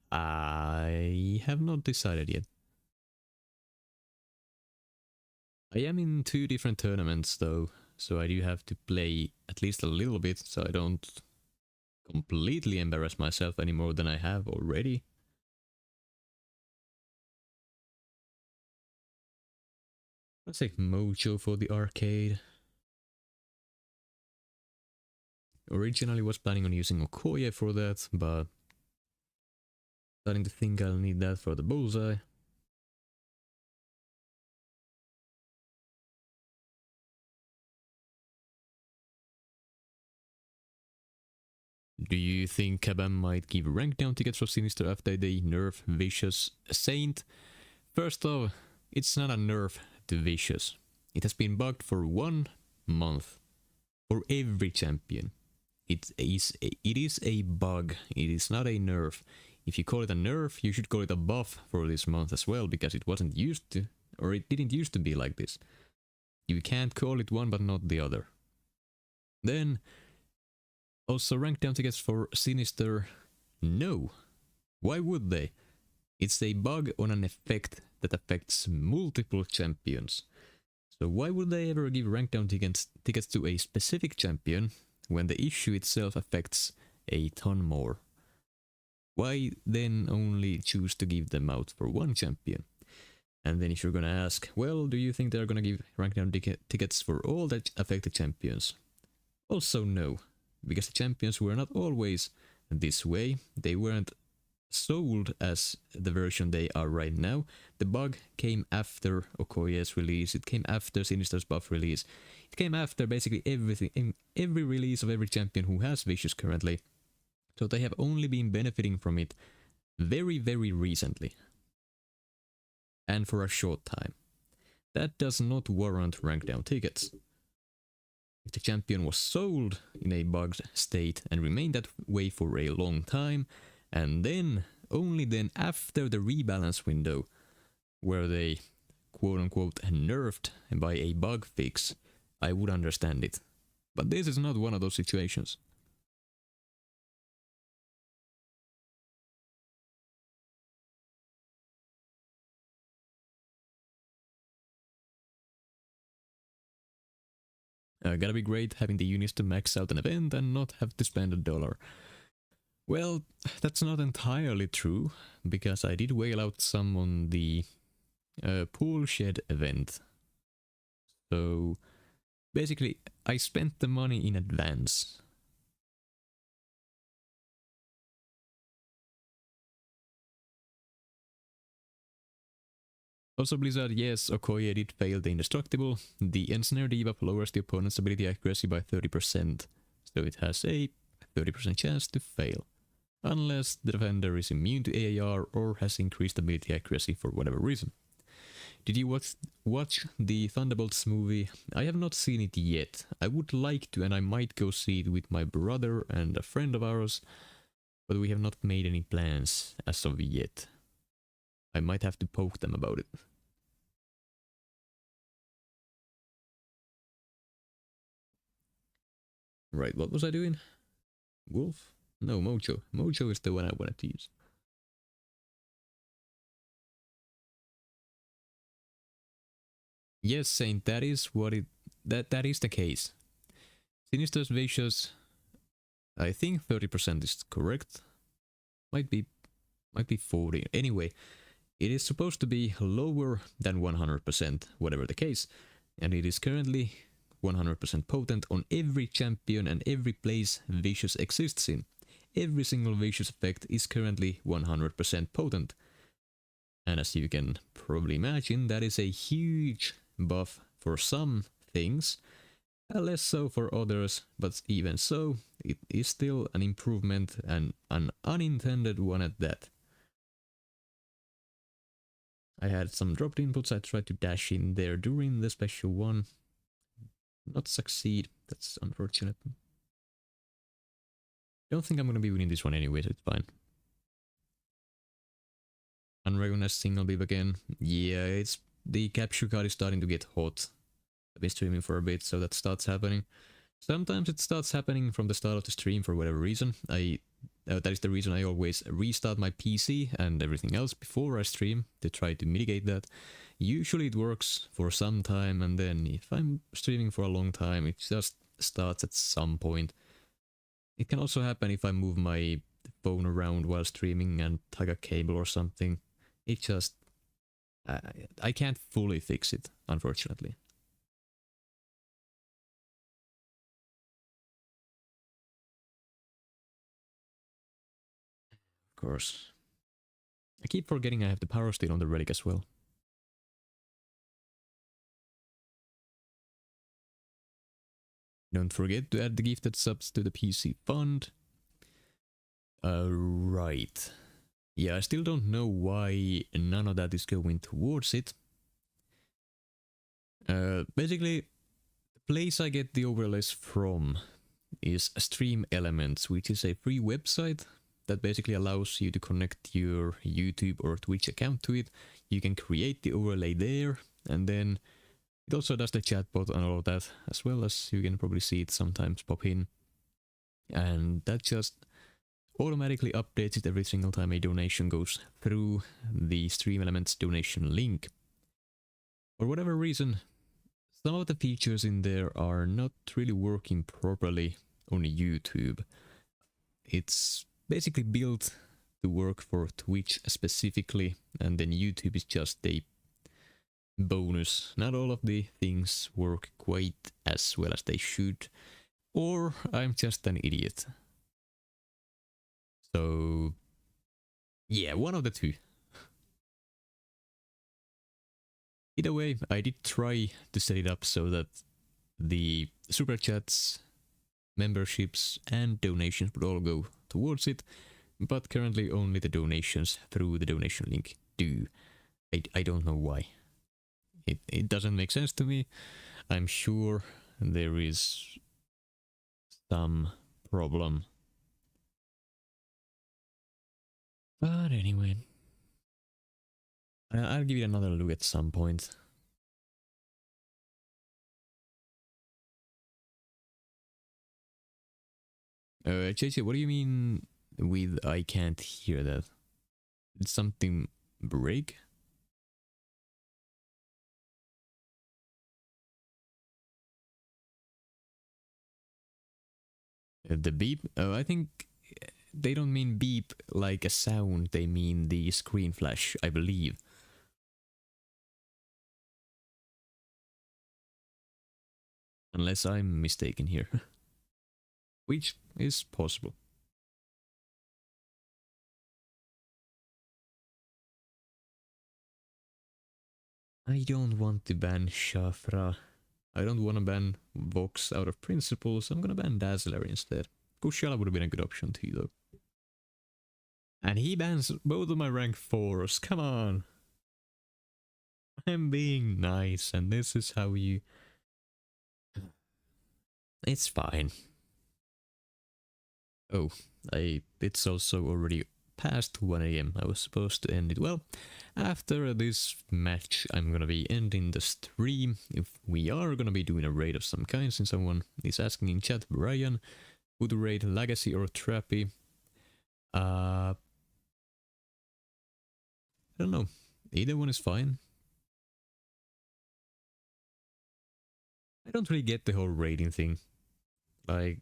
I have not decided yet. I am in 2 different tournaments though, so I do have to play at least a little bit so I don't completely embarrass myself any more than I have already. Let's take Mojo for the arcade. Originally was planning on using Okoye for that, but starting to think I'll need that for the bullseye. Do you think Kabam might give rank down tickets for Sinister after they nerf Vicious Saint? First off, it's not a nerf to Vicious. It has been bugged for 1 month for every champion. It is a bug, it is not a nerf. If you call it a nerf, you should call it a buff for this month as well, because it wasn't used to, or it didn't used to be like this. You can't call it one but not the other. Then, also rank down tickets for Sinister, no. Why would they? It's a bug on an effect that affects multiple champions. So why would they ever give rank down tickets to a specific champion when the issue itself affects a ton more? Why then only choose to give them out for one champion? And then if you're gonna ask, well, do you think they're gonna give rank down tickets for all the affected champions? Also no, because the champions were not always this way. They weren't sold as the version they are right now. The bug came after Okoye's release, it came after Sinister's buff release, it came after basically everything, every release of every champion who has Vicious currently. So they have only been benefiting from it very, very recently. And for a short time. That does not warrant rank down tickets. If the champion was sold in a bugged state and remained that way for a long time, and then, only then after the rebalance window, where they quote-unquote nerfed by a bug fix, I would understand it. But this is not one of those situations. Gotta be great having the units to max out an event and not have to spend $1. Well, that's not entirely true, because I did whale out some on the pool shed event. So basically, I spent the money in advance. Also Blizzard, yes, Okoye did fail the Indestructible. The Ensnare debuff lowers the opponent's ability accuracy by 30%, so it has a 30% chance to fail. Unless the defender is immune to AAR or has increased ability accuracy for whatever reason. Did you watch the Thunderbolts movie? I have not seen it yet. I would like to, and I might go see it with my brother and a friend of ours, but we have not made any plans as of yet. I might have to poke them about it. Right, what was I doing? Wolf? No, Mojo. Mojo is the one I wanted to use. Yes, Saint, that is what it... That is the case. Sinister's Vicious... I think 30% is correct. Might be 40. Anyway, it is supposed to be lower than 100%, whatever the case. And it is currently 100% potent on every champion and every place Vicious exists in. Every single Vicious effect is currently 100% potent. And as you can probably imagine, that is a huge buff for some things, less so for others, but even so, it is still an improvement, and an unintended one at that. I had some dropped inputs I tried to dash in there during the special one. Not succeed, that's unfortunate. Don't think I'm gonna be winning this one anyway, so it's fine. Unrecognized single beep again. Yeah, it's the capture card is starting to get hot. I've been streaming for a bit, so that starts happening. Sometimes it starts happening from the start of the stream for whatever reason. I That is the reason I always restart my PC and everything else before I stream to try to mitigate that. Usually it works for some time, and then if I'm streaming for a long time, it just starts at some point. It can also happen if I move my phone around while streaming and tug a cable or something. It just... I can't fully fix it, unfortunately. Of course. I keep forgetting I have the power still on the relic as well. Don't forget to add the gifted subs to the PC fund. Right. Yeah, I still don't know why none of that is going towards it. Basically, the place I get the overlays from is Stream Elements, which is a free website that basically allows you to connect your YouTube or Twitch account to it. You can create the overlay there, and then it also does the chatbot and all of that, as well as you can probably see it sometimes pop in. And that just automatically updates it every single time a donation goes through the Stream Elements donation link. For whatever reason, some of the features in there are not really working properly on YouTube. It's basically built to work for Twitch specifically, and then YouTube is just a bonus. Not all of the things work quite as well as they should, or I'm just an idiot. So yeah, one of the two. Either way, I did try to set it up so that the super chats, memberships and donations would all go towards it, but currently only the donations through the donation link do. I don't know why. It doesn't make sense to me. I'm sure there is some problem. But anyway, I'll give it another look at some point. JJ, what do you mean with I can't hear that? Did something break? The beep? I think they don't mean beep like a sound, they mean the screen flash, I believe. Unless I'm mistaken here. Which is possible. I don't want to ban Shafra. I don't want to ban Vox out of principle, so I'm gonna ban Dazzler instead. Kushala would have been a good option too, though. And he bans both of my rank 4s, come on! I'm being nice, and this is how you... It's fine. Oh, it's also already past 1 AM. I was supposed to end it. Well, after this match, I'm gonna be ending the stream. If we are gonna be doing a raid of some kind, since someone is asking in chat, Brian, would raid Legacy or Trappy? I don't know. Either one is fine. I don't really get the whole raiding thing. Like,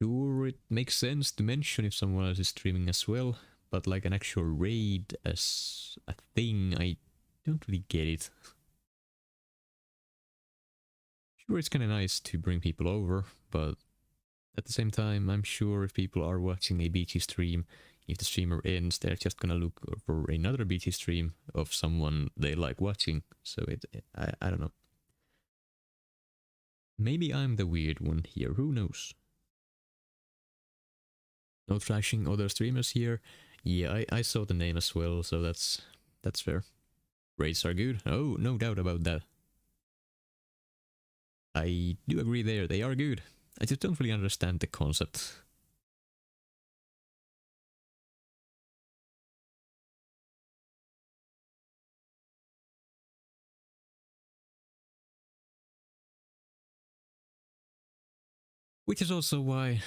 sure, it makes sense to mention if someone else is streaming as well, but like an actual raid as a thing, I don't really get it. Sure, it's kinda nice to bring people over, but at the same time, I'm sure if people are watching a BG stream, if the streamer ends, they're just gonna look for another BG stream of someone they like watching, so I don't know. Maybe I'm the weird one here, who knows? No trashing other streamers here. Yeah, I saw the name as well, so that's fair. Raids are good. Oh, no doubt about that. I do agree there, they are good. I just don't really understand the concept. Which is also why,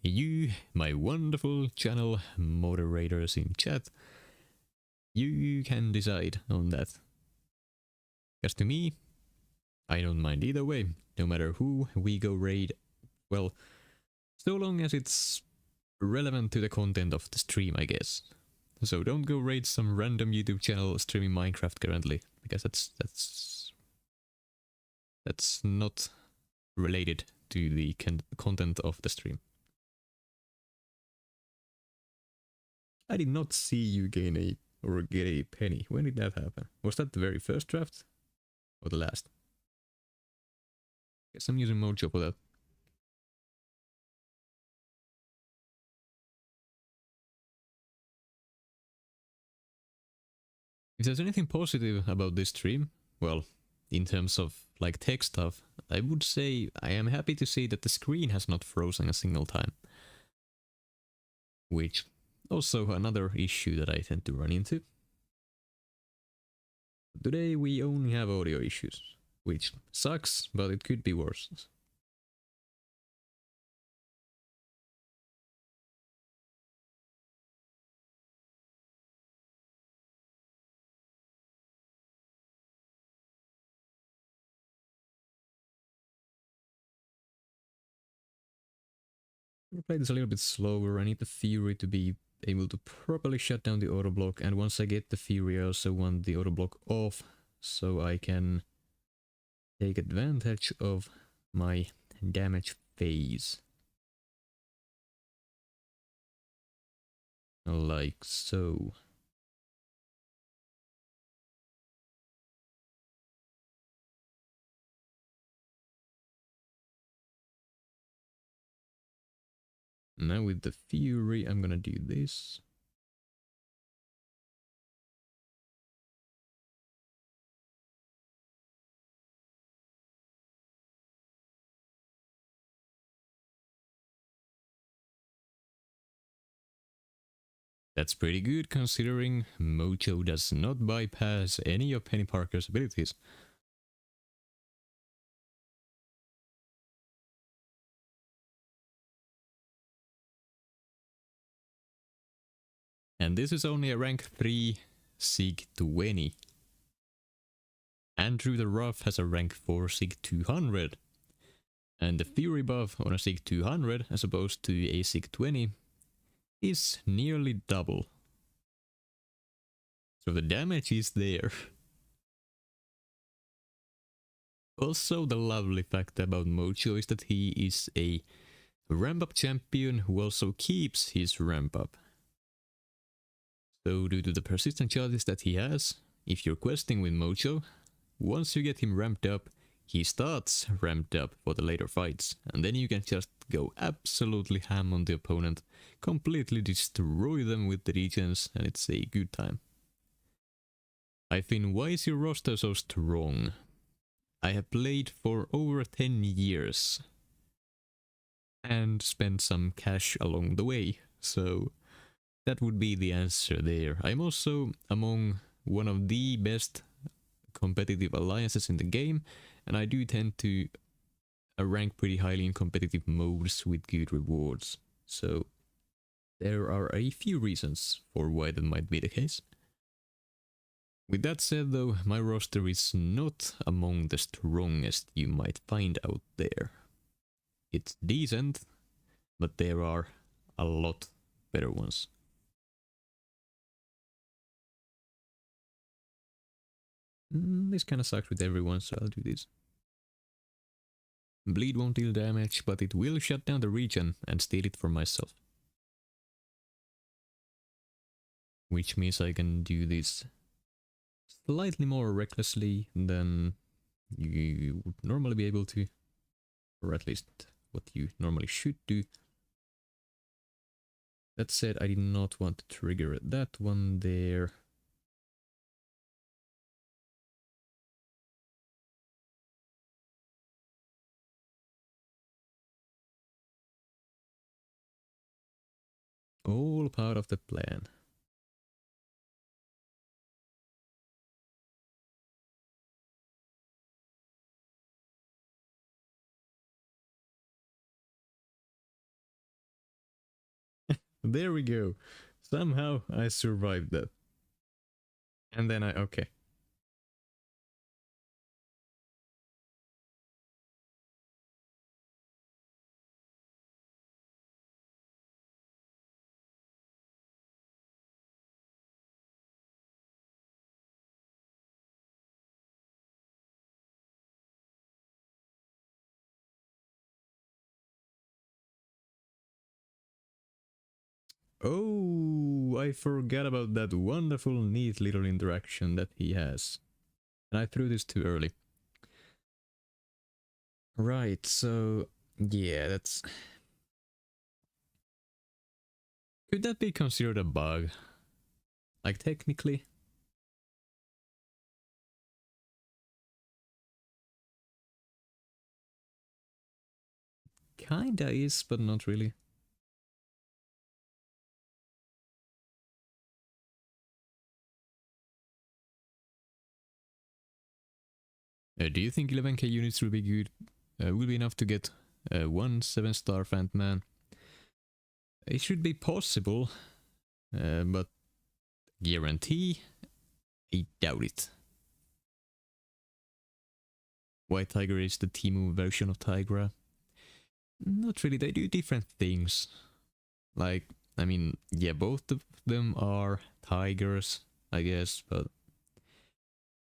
you, my wonderful channel moderators in chat, you can decide on that. Because to me, I don't mind either way, no matter who we go raid, well, so long as it's relevant to the content of the stream, I guess. So don't go raid some random YouTube channel streaming Minecraft currently, because that's not related to the content of the stream. I did not see you gain a or get a penny. When did that happen? Was that the very first draft? Or the last? Guess I'm using Mojo for that. If there's anything positive about this stream, well, in terms of like tech stuff, I would say I am happy to see that the screen has not frozen a single time. Which also another issue that I tend to run into. Today we only have audio issues, which sucks, but it could be worse. I play this a little bit slower. I need the Fury to be able to properly shut down the auto block, and once I get the Fury I also want the auto block off so I can take advantage of my damage phase. Like so. Now with the Fury I'm gonna do this. That's pretty good considering Mojo does not bypass any of Penny Parker's abilities. And this is only a rank 3 Sig 20. Andrew the Rough has a rank 4 Sig 200. And the Fury buff on a Sig 200 as opposed to a Sig 20 is nearly double. So the damage is there. Also, the lovely fact about Mojo is that he is a ramp up champion who also keeps his ramp up. So due to the persistent charges that he has, if you're questing with Mojo, once you get him ramped up, he starts ramped up for the later fights, and then you can just go absolutely ham on the opponent, completely destroy them with the regens, and it's a good time. I think, why is your roster so strong? I have played for over 10 years and spent some cash along the way, so that would be the answer there. I'm also among one of the best competitive alliances in the game, and I do tend to rank pretty highly in competitive modes with good rewards. So there are a few reasons for why that might be the case. With that said though, my roster is not among the strongest you might find out there. It's decent, but there are a lot better ones. This kinda sucks with everyone, so I'll do this. Bleed won't deal damage, but it will shut down the regen and steal it from myself. Which means I can do this slightly more recklessly than you would normally be able to. Or at least what you normally should do. That said, I did not want to trigger that one there. All part of the plan. There we go. Somehow I survived that. And then okay. Oh, I forgot about that wonderful, neat little interaction that he has. And I threw this too early. Right, so yeah, that's... Could that be considered a bug? Like, technically? Kinda is, but not really. Do you think 11k units will be good? Will be enough to get one 7-star Fantman? It should be possible, but guarantee? I doubt it. White Tiger is the Teemu version of Tigra. Not really, they do different things. Like, I mean, yeah, both of them are tigers, I guess, but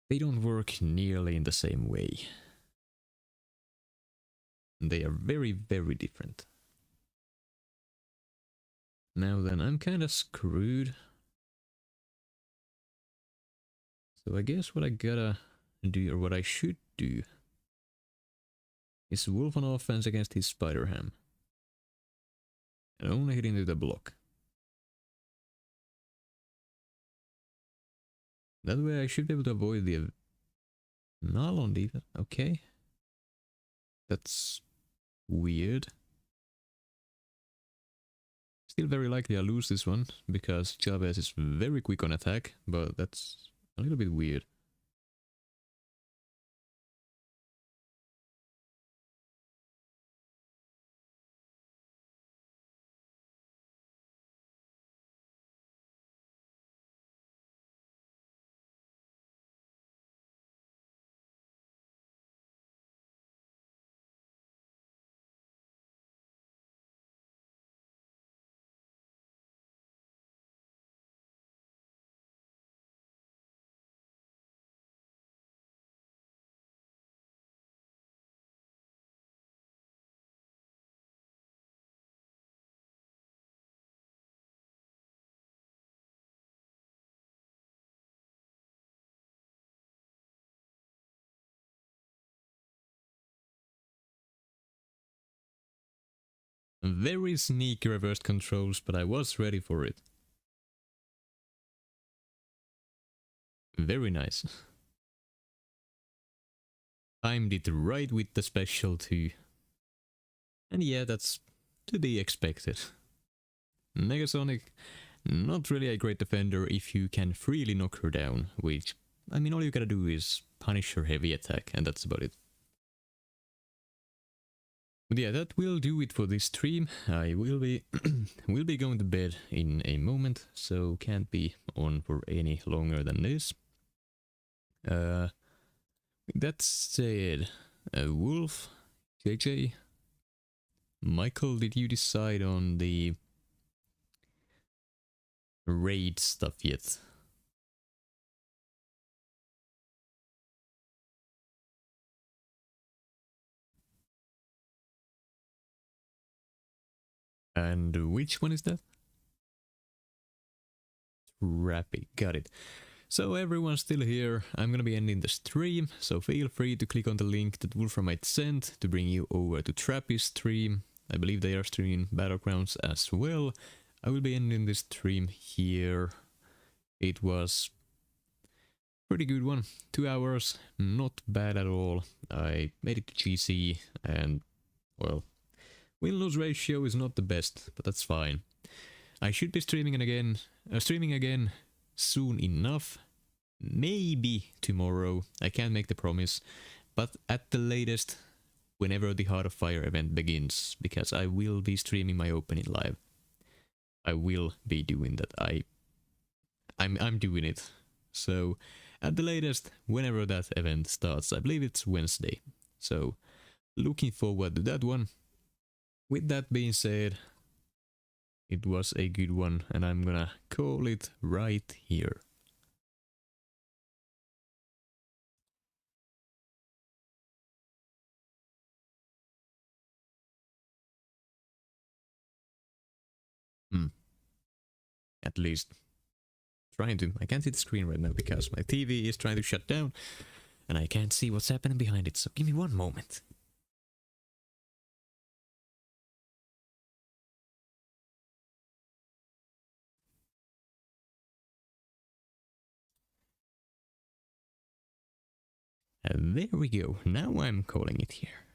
they don't work nearly in the same way. They are very, very different. Now then, I'm kinda screwed. So I guess what I gotta do, or what I should do, is Wolf on offense against his Spider-Ham. And only hit into the block. That way I should be able to avoid the null on defense. Okay. That's weird. Still very likely I'll lose this one, because Chavez is very quick on attack, but that's a little bit weird. Very sneaky reversed controls, but I was ready for it. Very nice. Timed it right with the special too. And yeah, that's to be expected. Negasonic, not really a great defender if you can freely knock her down, which, I mean, all you gotta do is punish her heavy attack, and that's about it. But yeah, that will do it for this stream. I will be will be going to bed in a moment, so can't be on for any longer than this. That said, Wolf, JJ, Michael, did you decide on the raid stuff yet? And which one is that? Rappy, got it. So everyone's still here. I'm gonna be ending the stream, so feel free to click on the link that Wolframite sent to bring you over to Trappy's stream. I believe they are streaming Battlegrounds as well. I will be ending this stream here. It was pretty good one. 2 hours, not bad at all. I made it to GC, and well, win-lose ratio is not the best, but that's fine. I should be streaming again soon enough. Maybe tomorrow. I can't make the promise, but at the latest, whenever the Heart of Fire event begins, because I will be streaming my opening live. I will be doing that. I'm doing it. So at the latest, whenever that event starts, I believe it's Wednesday. So looking forward to that one. With that being said, it was a good one, and I'm gonna call it right here. At least trying to. I can't see the screen right now because my TV is trying to shut down and I can't see what's happening behind it, so give me one moment. And there we go. Now I'm calling it here.